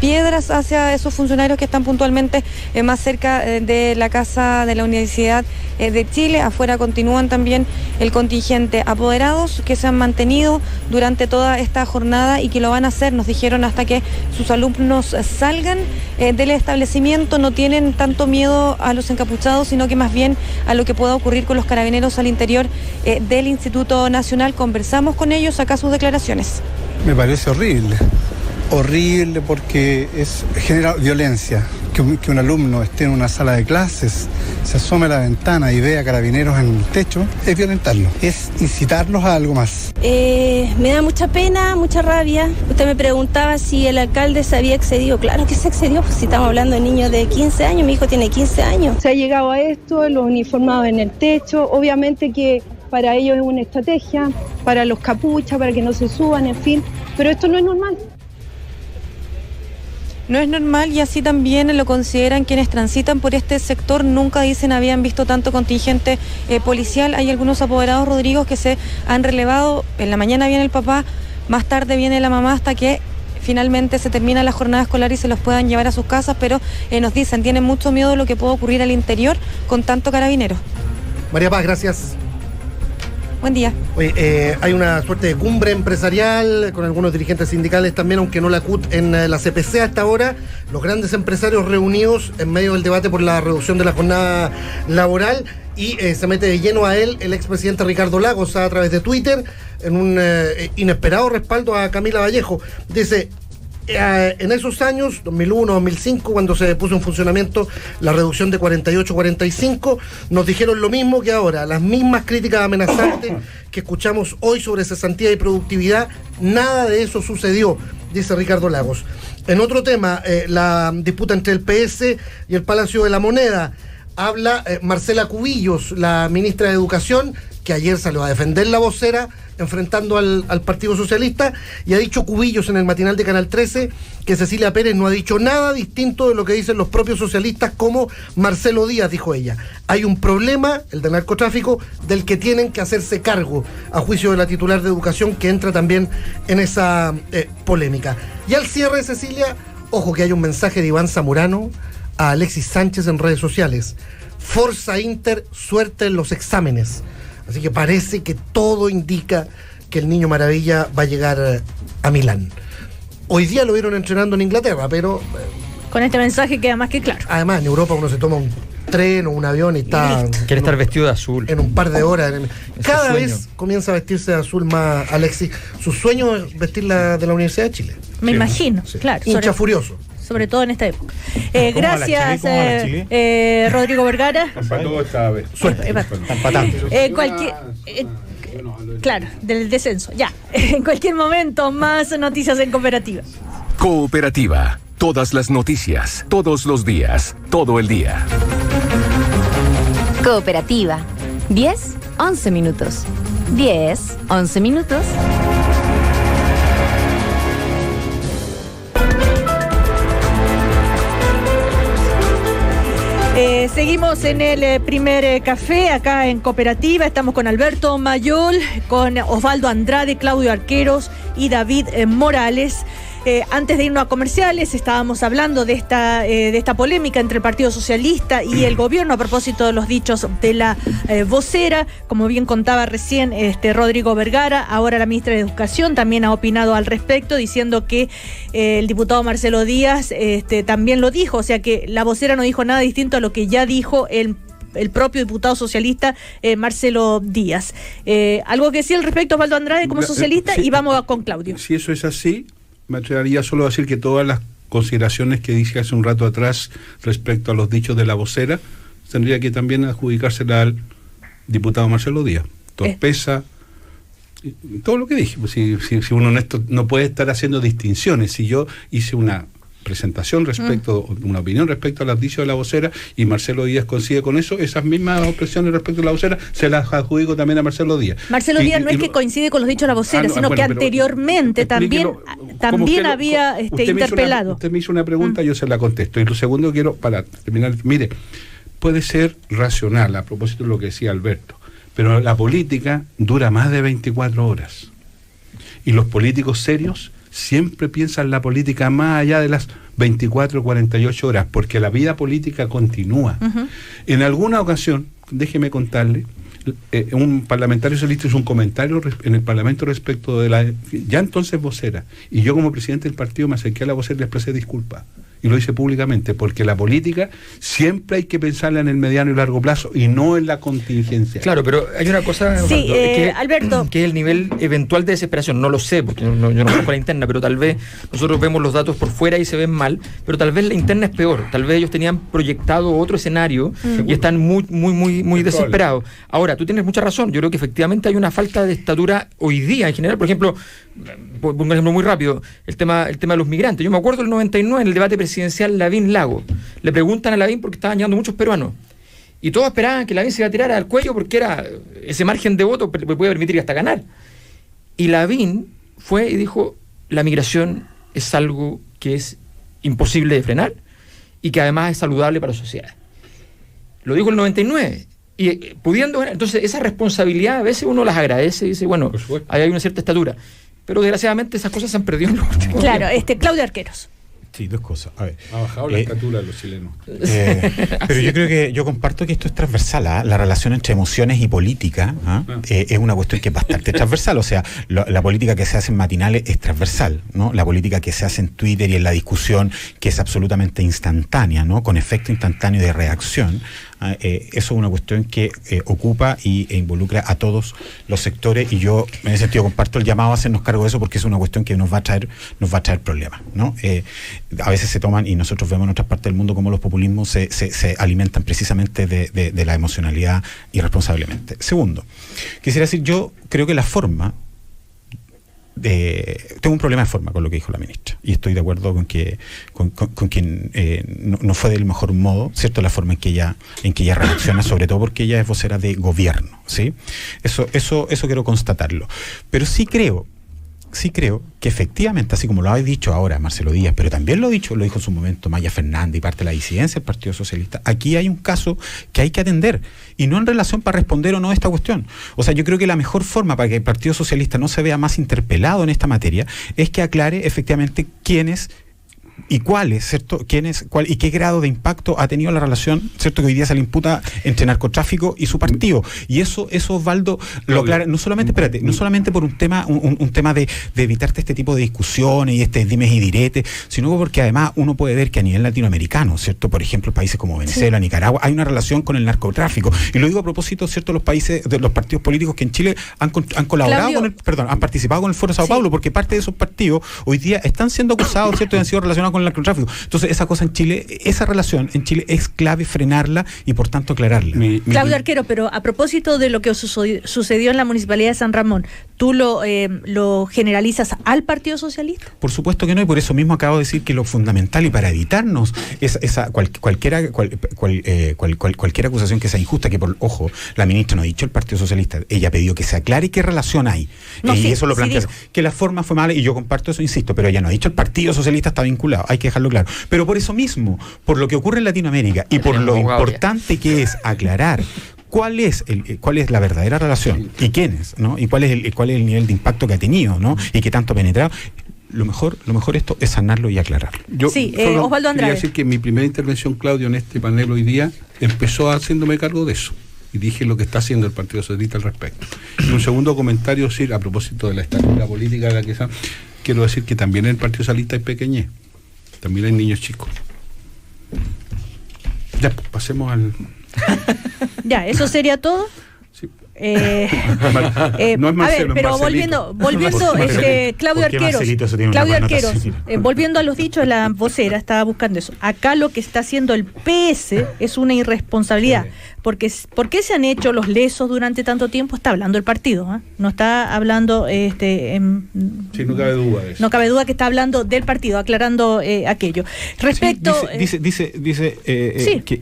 piedras hacia esos funcionarios que están puntualmente más cerca de la casa de la Universidad de Chile. Afuera continúan también el contingente apoderados que se han mantenido durante toda esta jornada y que lo van a hacer, nos dijeron, hasta que sus alumnos salgan del establecimiento. No tienen tanto miedo a los encapuchados, sino que más bien a lo que pueda ocurrir con los carabineros al interior del Instituto Nacional. Conversamos con ellos, acá sus declaraciones. Me parece horrible porque genera violencia. Que un alumno esté en una sala de clases, se asome a la ventana y vea carabineros en el techo, es violentarlo, es incitarlos a algo más. Me da mucha pena, mucha rabia. Usted me preguntaba si el alcalde se había excedido. Claro que se excedió, pues si estamos hablando de niños de 15 años, mi hijo tiene 15 años. Se ha llegado a esto, los uniformados en el techo, obviamente que para ellos es una estrategia, para los capuchas, para que no se suban, en fin, pero esto no es normal. No es normal y así también lo consideran quienes transitan por este sector. Nunca dicen habían visto tanto contingente policial. Hay algunos apoderados, Rodrigo, que se han relevado. En la mañana viene el papá, más tarde viene la mamá, hasta que finalmente se termina la jornada escolar y se los puedan llevar a sus casas, pero nos dicen, tienen mucho miedo de lo que puede ocurrir al interior con tanto carabinero. María Paz, gracias. Buen día. Oye, hay una suerte de cumbre empresarial con algunos dirigentes sindicales también, aunque no la CUT, en la CPC hasta ahora. Los grandes empresarios reunidos en medio del debate por la reducción de la jornada laboral, y se mete de lleno a él el expresidente Ricardo Lagos a través de Twitter en un inesperado respaldo a Camila Vallejo. Dice: en esos años, 2001, 2005, cuando se puso en funcionamiento la reducción de 48-45, nos dijeron lo mismo que ahora, las mismas críticas amenazantes que escuchamos hoy sobre cesantía y productividad. Nada de eso sucedió, dice Ricardo Lagos. En otro tema, la disputa entre el PS y el Palacio de la Moneda, habla Marcela Cubillos, la ministra de Educación, que ayer salió a defender la vocera enfrentando al Partido Socialista, y ha dicho Cubillos en el matinal de Canal 13 que Cecilia Pérez no ha dicho nada distinto de lo que dicen los propios socialistas, como Marcelo Díaz, dijo ella. Hay un problema, el del narcotráfico, del que tienen que hacerse cargo, a juicio de la titular de Educación, que entra también en esa polémica. Y al cierre, Cecilia, ojo que hay un mensaje de Iván Zamorano a Alexis Sánchez en redes sociales: Forza Inter, suerte en los exámenes. Así que parece que todo indica que el Niño Maravilla va a llegar a Milán. Hoy día lo vieron entrenando en Inglaterra, pero... con este mensaje queda más que claro. Además, en Europa uno se toma un tren o un avión y está... Quiere estar vestido de azul. En un par de horas. Cada vez comienza a vestirse de azul más Alexis. Su sueño es vestir de la Universidad de Chile. Me imagino, sí. Claro. Hincha furioso. sobre todo en esta época. Gracias, Rodrigo Vergara. Empató esta vez. Están patando. Claro, del descenso. Ya. En cualquier momento, más noticias en Cooperativa. Cooperativa. Todas las noticias, todos los días, todo el día. Cooperativa. 10, 11 minutos. 10, 11 minutos. Seguimos en el primer café acá en Cooperativa. Estamos con Alberto Mayol, con Osvaldo Andrade, Claudio Arqueros y David Morales. Antes de irnos a comerciales, estábamos hablando de esta polémica entre el Partido Socialista y el gobierno a propósito de los dichos de la vocera. Como bien contaba recién Rodrigo Vergara, ahora la ministra de Educación también ha opinado al respecto, diciendo que el diputado Marcelo Díaz también lo dijo, o sea que la vocera no dijo nada distinto a lo que ya dijo el propio diputado socialista Marcelo Díaz. Algo que decir al respecto, Osvaldo Andrade, como socialista, y vamos con Claudio. Si eso es así, me atrevería solo a decir que todas las consideraciones que dije hace un rato atrás respecto a los dichos de la vocera tendría que también adjudicársela al diputado Marcelo Díaz. Torpeza, todo lo que dije. Pues si uno no puede estar haciendo distinciones. Si yo hice una presentación una opinión respecto a los dichos de la vocera y Marcelo Díaz coincide con eso, esas mismas expresiones respecto a la vocera se las adjudico también a Marcelo Díaz. Marcelo Díaz no es que coincide con los dichos de la vocera, sino que anteriormente también había interpelado. Usted me hizo una pregunta, yo se la contesto. Y lo segundo quiero, para terminar, mire, puede ser racional a propósito de lo que decía Alberto, pero la política dura más de 24 horas. Y los políticos serios siempre piensan la política más allá de las 24 o 48 horas, porque la vida política continúa. En alguna ocasión, déjeme contarle, un parlamentario socialista hizo un comentario en el Parlamento respecto de la ya entonces vocera, y yo como presidente del partido me acerqué a la vocera y le expresé disculpas. Y lo hice públicamente, porque la política siempre hay que pensarla en el mediano y largo plazo y no en la contingencia. Claro, pero hay una cosa, sí, Alberto, que es el nivel eventual de desesperación. No lo sé, porque yo no conozco la interna, pero tal vez nosotros vemos los datos por fuera y se ven mal, pero tal vez la interna es peor. Tal vez ellos tenían proyectado otro escenario y están muy desesperados. Ahora, tú tienes mucha razón. Yo creo que efectivamente hay una falta de estatura hoy día en general. Por ejemplo, por un ejemplo muy rápido, el tema de los migrantes. Yo me acuerdo del 99 en el debate presidencial Lavín-Lago. Le preguntan a Lavín porque estaban llegando muchos peruanos. Y todos esperaban que Lavín se iba a tirar al cuello porque era ese margen de voto puede permitir hasta ganar. Y Lavín fue y dijo, la migración es algo que es imposible de frenar y que además es saludable para la sociedad. Lo dijo el 99. Y pudiendo ganar, entonces esa responsabilidad a veces uno las agradece y dice, bueno, ahí hay una cierta estatura. Pero desgraciadamente esas cosas se han perdido en los últimos Claro, Claudio Arqueros. Sí, dos cosas. A ver, ha bajado la estatura de los chilenos. Pero yo creo que yo comparto que esto es transversal. La relación entre emociones y política es una cuestión que es bastante transversal. O sea, la política que se hace en matinales es transversal, ¿no? La política que se hace en Twitter y en la discusión, que es absolutamente instantánea, ¿no? Con efecto instantáneo de reacción. Eso es una cuestión que ocupa e involucra a todos los sectores, y yo en ese sentido comparto el llamado a hacernos cargo de eso, porque es una cuestión que nos va a traer problemas, ¿no? A veces se toman, y nosotros vemos en otras partes del mundo cómo los populismos se alimentan precisamente de la emocionalidad irresponsablemente. Segundo, quisiera decir, yo creo que la forma tengo un problema de forma con lo que dijo la ministra, y estoy de acuerdo con que no fue del mejor modo, ¿cierto?, la forma en que ella reacciona, sobre todo porque ella es vocera de gobierno, ¿sí? Eso quiero constatarlo. Pero sí creo que efectivamente, así como lo ha dicho ahora Marcelo Díaz, pero también lo dijo en su momento Maya Fernández y parte de la disidencia del Partido Socialista, aquí hay un caso que hay que atender, y no en relación para responder o no a esta cuestión. O sea, yo creo que la mejor forma para que el Partido Socialista no se vea más interpelado en esta materia es que aclare efectivamente quiénes y cuáles, ¿cierto? ¿Cuál y qué grado de impacto ha tenido la relación, ¿cierto?, que hoy día se le imputa entre narcotráfico y su partido. Y eso Osvaldo lo aclara, no solamente por un tema de evitarte este tipo de discusiones y dimes y diretes, sino porque además uno puede ver que a nivel latinoamericano, ¿cierto?, por ejemplo, países como Venezuela, Nicaragua, hay una relación con el narcotráfico. Y lo digo a propósito, ¿cierto?, los partidos políticos que en Chile han colaborado han participado con el Foro Sao Paulo, porque parte de esos partidos hoy día están siendo acusados, ¿cierto?, y han sido relacionados relacionado con el narcotráfico. Entonces, esa cosa en Chile, esa relación en Chile es clave frenarla y por tanto aclararla. Claudio Arquero, pero a propósito de lo que sucedió en la Municipalidad de San Ramón, ¿tú lo generalizas al Partido Socialista? Por supuesto que no, y por eso mismo acabo de decir que lo fundamental y para evitarnos cualquier acusación que sea injusta, que ojo, la ministra no ha dicho el Partido Socialista, ella ha pedido que se aclare qué relación hay, y eso lo plantea, que la forma fue mala, y yo comparto eso, insisto, pero ella no ha dicho el Partido Socialista está vinculado, hay que dejarlo claro. Pero por eso mismo, por lo que ocurre en Latinoamérica y por lo importante que es aclarar cuál es la verdadera relación y quiénes, ¿no? Y cuál es el nivel de impacto que ha tenido, ¿no? Y qué tanto ha penetrado. Lo mejor esto es sanarlo y aclararlo. Osvaldo Andrade. Quería decir que mi primera intervención, Claudio, en este panel hoy día empezó haciéndome cargo de eso. Y dije lo que está haciendo el Partido Socialista al respecto. Y un segundo comentario, sí, a propósito de la estatura política de la que quiero decir que también en el Partido Socialista hay pequeñez. También hay niños chicos. Ya, pues, pasemos al... Ya, ¿eso sería todo? Sí. No es Marcelo, pero volviendo Claudio Arqueros, volviendo a los dichos de la vocera, estaba buscando eso. Acá lo que está haciendo el PS es una irresponsabilidad, porque ¿por qué se han hecho los lesos durante tanto tiempo? Está hablando el partido, no está hablando sí, no cabe duda de eso. No cabe duda que está hablando del partido, aclarando aquello. Respecto dice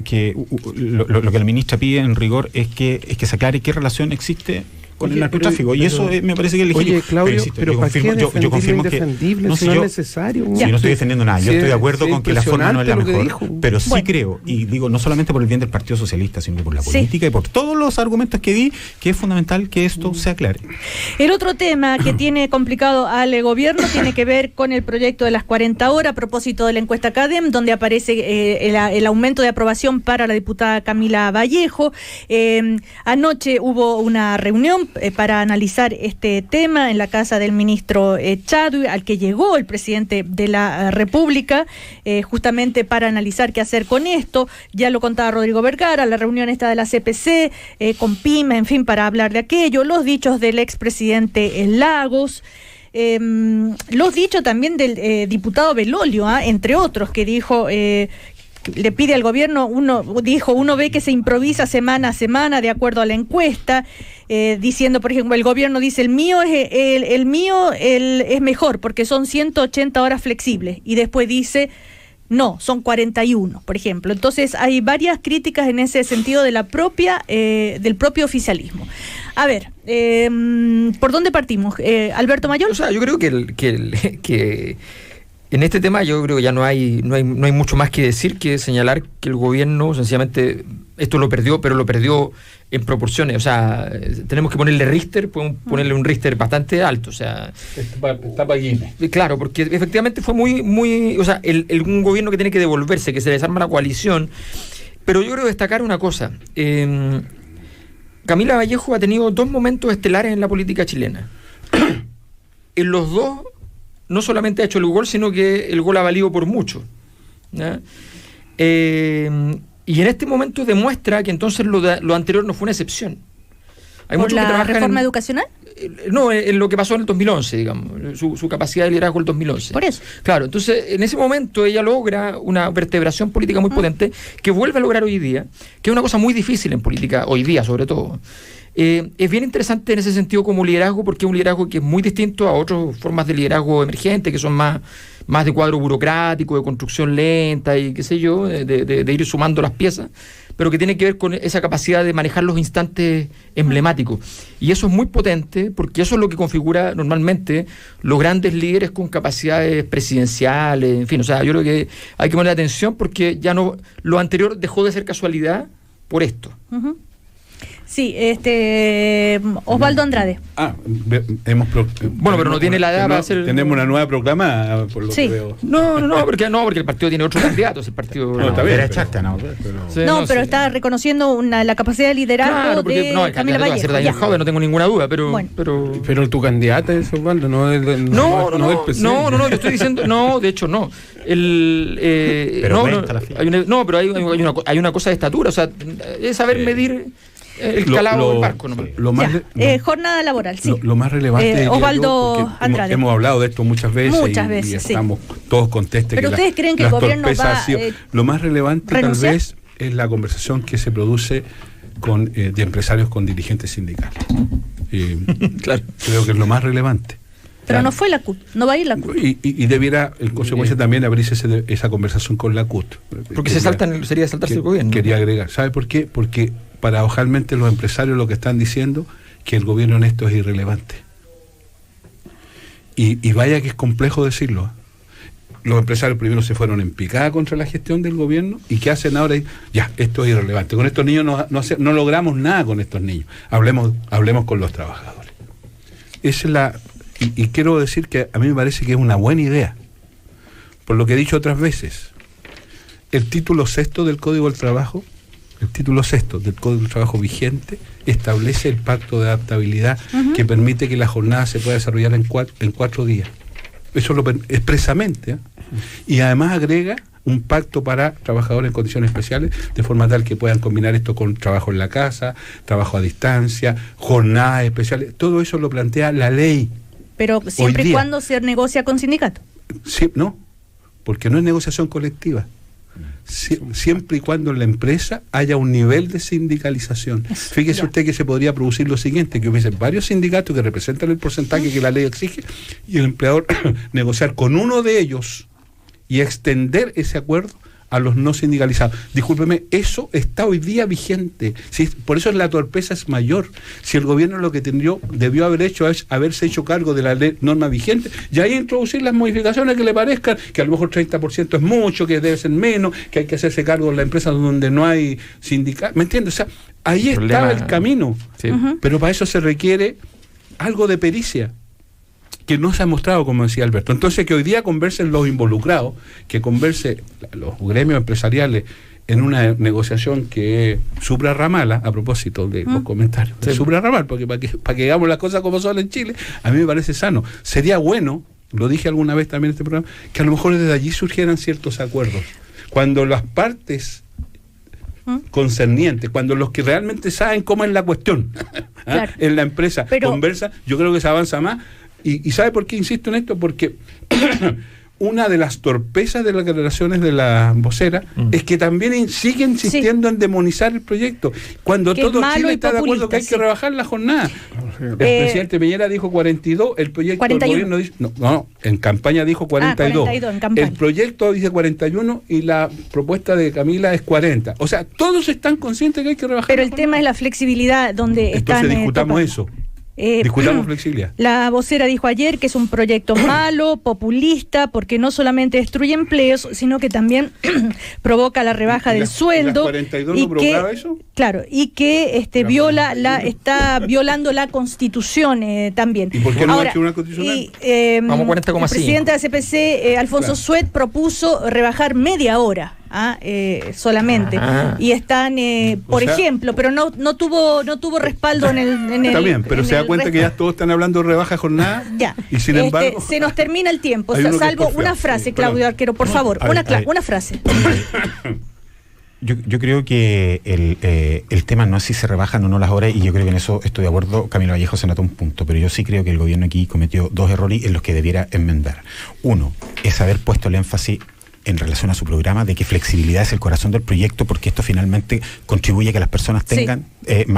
que lo que la ministra pide en rigor es que se aclare qué relación existe con el narcotráfico, y eso me parece que es legítimo. Oye, Claudio, pero ¿para qué defender lo indefendible si no es necesario? Si no estoy defendiendo nada, yo estoy de acuerdo con que la forma no es la mejor, pero sí creo, y digo, no solamente por el bien del Partido Socialista, sino por la política y por todos los argumentos que di, que es fundamental que esto se aclare. El otro tema que tiene complicado al gobierno tiene que ver con el proyecto de las 40 horas, a propósito de la encuesta CADEM, donde aparece el aumento de aprobación para la diputada Camila Vallejo. Anoche hubo una reunión para analizar este tema en la casa del ministro Chadwick, al que llegó el presidente de la República, justamente para analizar qué hacer con esto. Ya lo contaba Rodrigo Vergara, la reunión esta de la CPC, con PYME, en fin, para hablar de aquello, los dichos del expresidente Lagos, los dichos también del diputado Belolio, entre otros, que dijo... le pide al gobierno, uno ve que se improvisa semana a semana de acuerdo a la encuesta, diciendo, por ejemplo, el gobierno dice el mío es mejor porque son 180 horas flexibles, y después dice no, son 41, por ejemplo. Entonces hay varias críticas en ese sentido de la del propio oficialismo. A ver, ¿por dónde partimos? Alberto Mayor. O sea, yo creo que en este tema yo creo que ya no hay mucho más que decir, que señalar que el gobierno sencillamente esto lo perdió, pero lo perdió en proporciones. O sea, tenemos que ponerle Richter, podemos ponerle un Richter bastante alto. O sea, está para Guinness. Claro, porque efectivamente fue muy, o sea, un gobierno que tiene que devolverse, que se desarma la coalición. Pero yo creo destacar una cosa. Camila Vallejo ha tenido dos momentos estelares en la política chilena. En los dos no solamente ha hecho el gol, sino que el gol ha valido por mucho, ¿ya? Y en este momento demuestra que entonces lo anterior no fue una excepción. Hay ¿Por la reforma educacional? No, en lo que pasó en el 2011, digamos, su capacidad de liderazgo en el 2011. Por eso. Claro, entonces en ese momento ella logra una vertebración política muy potente, que vuelve a lograr hoy día, que es una cosa muy difícil en política, hoy día sobre todo. Es bien interesante en ese sentido como liderazgo, porque es un liderazgo que es muy distinto a otras formas de liderazgo emergente, que son más de cuadro burocrático, de construcción lenta y qué sé yo, de ir sumando las piezas, pero que tiene que ver con esa capacidad de manejar los instantes emblemáticos. Y eso es muy potente, porque eso es lo que configura normalmente los grandes líderes con capacidades presidenciales, en fin. O sea, yo creo que hay que poner atención, porque ya no, lo anterior dejó de ser casualidad por esto. Uh-huh. Sí, Osvaldo Andrade. Bueno, pero no tiene la edad para hacer... Tenemos una nueva proclamada, por lo que veo. No, porque el partido tiene otros candidatos. El partido pero está reconociendo la capacidad de liderazgo de Camila Vallejo. Va a ser Daniel Jaude, no tengo ninguna duda, pero tu candidata es Osvaldo, no es del presidente. No, yo estoy diciendo, no, de hecho no. Pero hay una cosa de estatura, o sea, es saber medir el calado del barco nomás. Jornada laboral, sí. Lo más relevante Osvaldo Andrade. Hemos hablado de esto muchas veces y estamos todos contestes. Pero ustedes creen que el gobierno va lo más relevante renunciar. Tal vez es la conversación que se produce de empresarios con dirigentes sindicales. Claro. Creo que es lo más relevante. Pero no fue la CUT, no va a ir la CUT. Y debiera, en consecuencia, también abrirse esa conversación con la CUT. Porque sería saltarse el gobierno. Quería agregar. ¿Sabe por qué? Porque paradojalmente los empresarios lo que están diciendo que el gobierno en esto es irrelevante. Y vaya que es complejo decirlo. Los empresarios primero se fueron en picada contra la gestión del gobierno y ¿qué hacen ahora? Ya, esto es irrelevante. Con estos niños no logramos nada con estos niños. Hablemos con los trabajadores. Esa es la... Y quiero decir que a mí me parece que es una buena idea, por lo que he dicho otras veces. El título 6 del Código del Trabajo, vigente, establece el pacto de adaptabilidad que permite que la jornada se pueda desarrollar en 4 días. Eso expresamente. Y además agrega un pacto para trabajadores en condiciones especiales, de forma tal que puedan combinar esto con trabajo en la casa, trabajo a distancia, jornadas especiales. Todo eso lo plantea la ley. Pero siempre y cuando se negocia con sindicato. Sí, no, porque no es negociación colectiva. Siempre y cuando en la empresa haya un nivel de sindicalización. Fíjese usted que se podría producir lo siguiente, que hubiese varios sindicatos que representan el porcentaje que la ley exige y el empleador negociar con uno de ellos y extender ese acuerdo a los no sindicalizados. Discúlpeme, eso está hoy día vigente. ¿Sí? Por eso la torpeza es mayor. Si el gobierno lo que debió haber hecho es haberse hecho cargo de la norma vigente y ahí introducir las modificaciones que le parezcan, que a lo mejor 30% es mucho, que debe ser menos, que hay que hacerse cargo de la empresa donde no hay sindicato. ¿Me entiendes? O sea, ahí estaba el camino. Sí. Pero para eso se requiere algo de pericia, que no se ha mostrado, como decía Alberto. Entonces, que hoy día conversen los involucrados, que converse los gremios empresariales en una negociación que suprarramala, a propósito de los comentarios, suprarramal, porque para que hagamos las cosas como son en Chile, a mí me parece sano. Sería bueno, lo dije alguna vez también en este programa, que a lo mejor desde allí surgieran ciertos acuerdos. Cuando las concernientes, cuando los que realmente saben cómo es la cuestión en la empresa conversan, yo creo que se avanza más. ¿Y sabe por qué insisto en esto? Porque una de las torpezas de las declaraciones de la vocera es que también sigue insistiendo en demonizar el proyecto, cuando todo Chile está de acuerdo que hay que rebajar la jornada. El presidente Piñera dijo 42, el proyecto 41. Del gobierno dice... No, en campaña dijo 42. 42 en campaña. El proyecto dice 41 y la propuesta de Camila es 40. O sea, todos están conscientes que hay que rebajar. Pero el tema es la flexibilidad donde Entonces discutamos eso. Discutamos flexibilidad. La vocera dijo ayer que es un proyecto malo, populista, porque no solamente destruye empleos, sino que también provoca la rebaja del sueldo. ¿Y las 42 no provocaba eso? Claro, y que está violando la Constitución también. ¿Y por qué no ha hecho una constitucional? Vamos 40,5. El presidente de la CPC, Alfonso Suet, propuso rebajar media hora. Solamente y están por ejemplo, pero no tuvo respaldo en el está bien, pero se da cuenta que ya todos están hablando de rebaja jornada y sin embargo se nos termina el tiempo, salvo una frase, Claudio Arquero, por favor, una frase. Yo creo que el tema no es si se rebajan o no las horas, y yo creo que en eso estoy de acuerdo. Camilo Vallejo se nota un punto, pero yo sí creo que el gobierno aquí cometió 2 errores en los que debiera enmendar. Uno es haber puesto el énfasis en relación a su programa de que flexibilidad es el corazón del proyecto, porque esto finalmente contribuye a que las personas tengan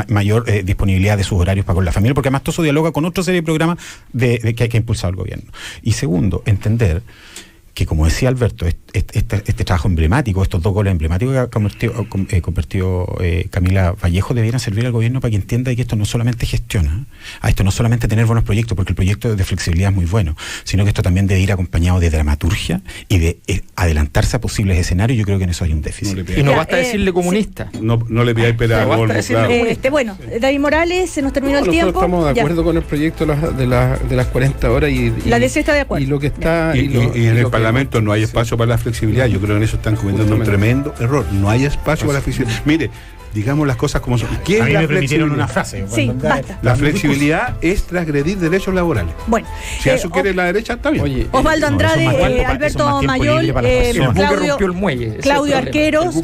mayor disponibilidad de sus horarios para con la familia, porque además todo eso dialoga con otra serie de programas que hay que impulsar el gobierno. Y segundo, entender que, como decía Alberto, este trabajo emblemático, estos 2 goles emblemáticos que ha convertido Camila Vallejo, debieran servir al gobierno para que entienda que esto no solamente gestiona, esto no solamente tener buenos proyectos, porque el proyecto de flexibilidad es muy bueno, sino que esto también debe ir acompañado de dramaturgia y de adelantarse a posibles escenarios. Yo creo que en eso hay un déficit. Y no basta decirle comunista. No le pidáis pedagogos. Bueno, David Morales, se nos terminó el tiempo. Estamos de acuerdo con el proyecto de las 40 horas y la DC está de acuerdo. Y lo que está y en el Parlamento no hay espacio para la flexibilidad. Yo creo que en eso están cometiendo un tremendo error. No hay espacio para la flexibilidad. Mire, Digamos las cosas como son. ¿Qué A es mí la me permitieron flexibilidad? una frase. Sí, basta. La flexibilidad es transgredir derechos laborales. Bueno, Si eso quiere la derecha, está bien. Oye, Osvaldo Andrade, Alberto Mayol, Claudio Arqueros,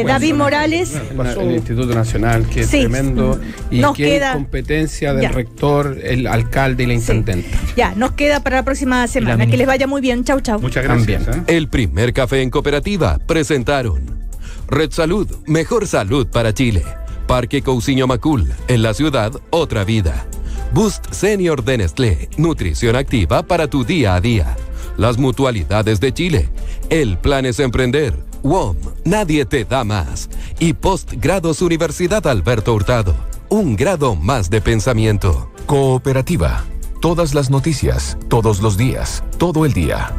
David Morales. el Instituto Nacional, que es Sí. tremendo, y Nos que queda- es competencia del Ya. rector, el alcalde y la intendenta. Ya, nos queda para la próxima semana. Que les vaya muy bien. Chau, chau. Muchas gracias. El primer café en cooperativa presentaron Red Salud, mejor salud para Chile. Parque Cousiño Macul, en la ciudad, otra vida. Boost Senior de Nestlé, nutrición activa para tu día a día. Las mutualidades de Chile. El plan es emprender. WOM, nadie te da más. Y Postgrados Universidad Alberto Hurtado, un grado más de pensamiento. Cooperativa. Todas las noticias, todos los días, todo el día.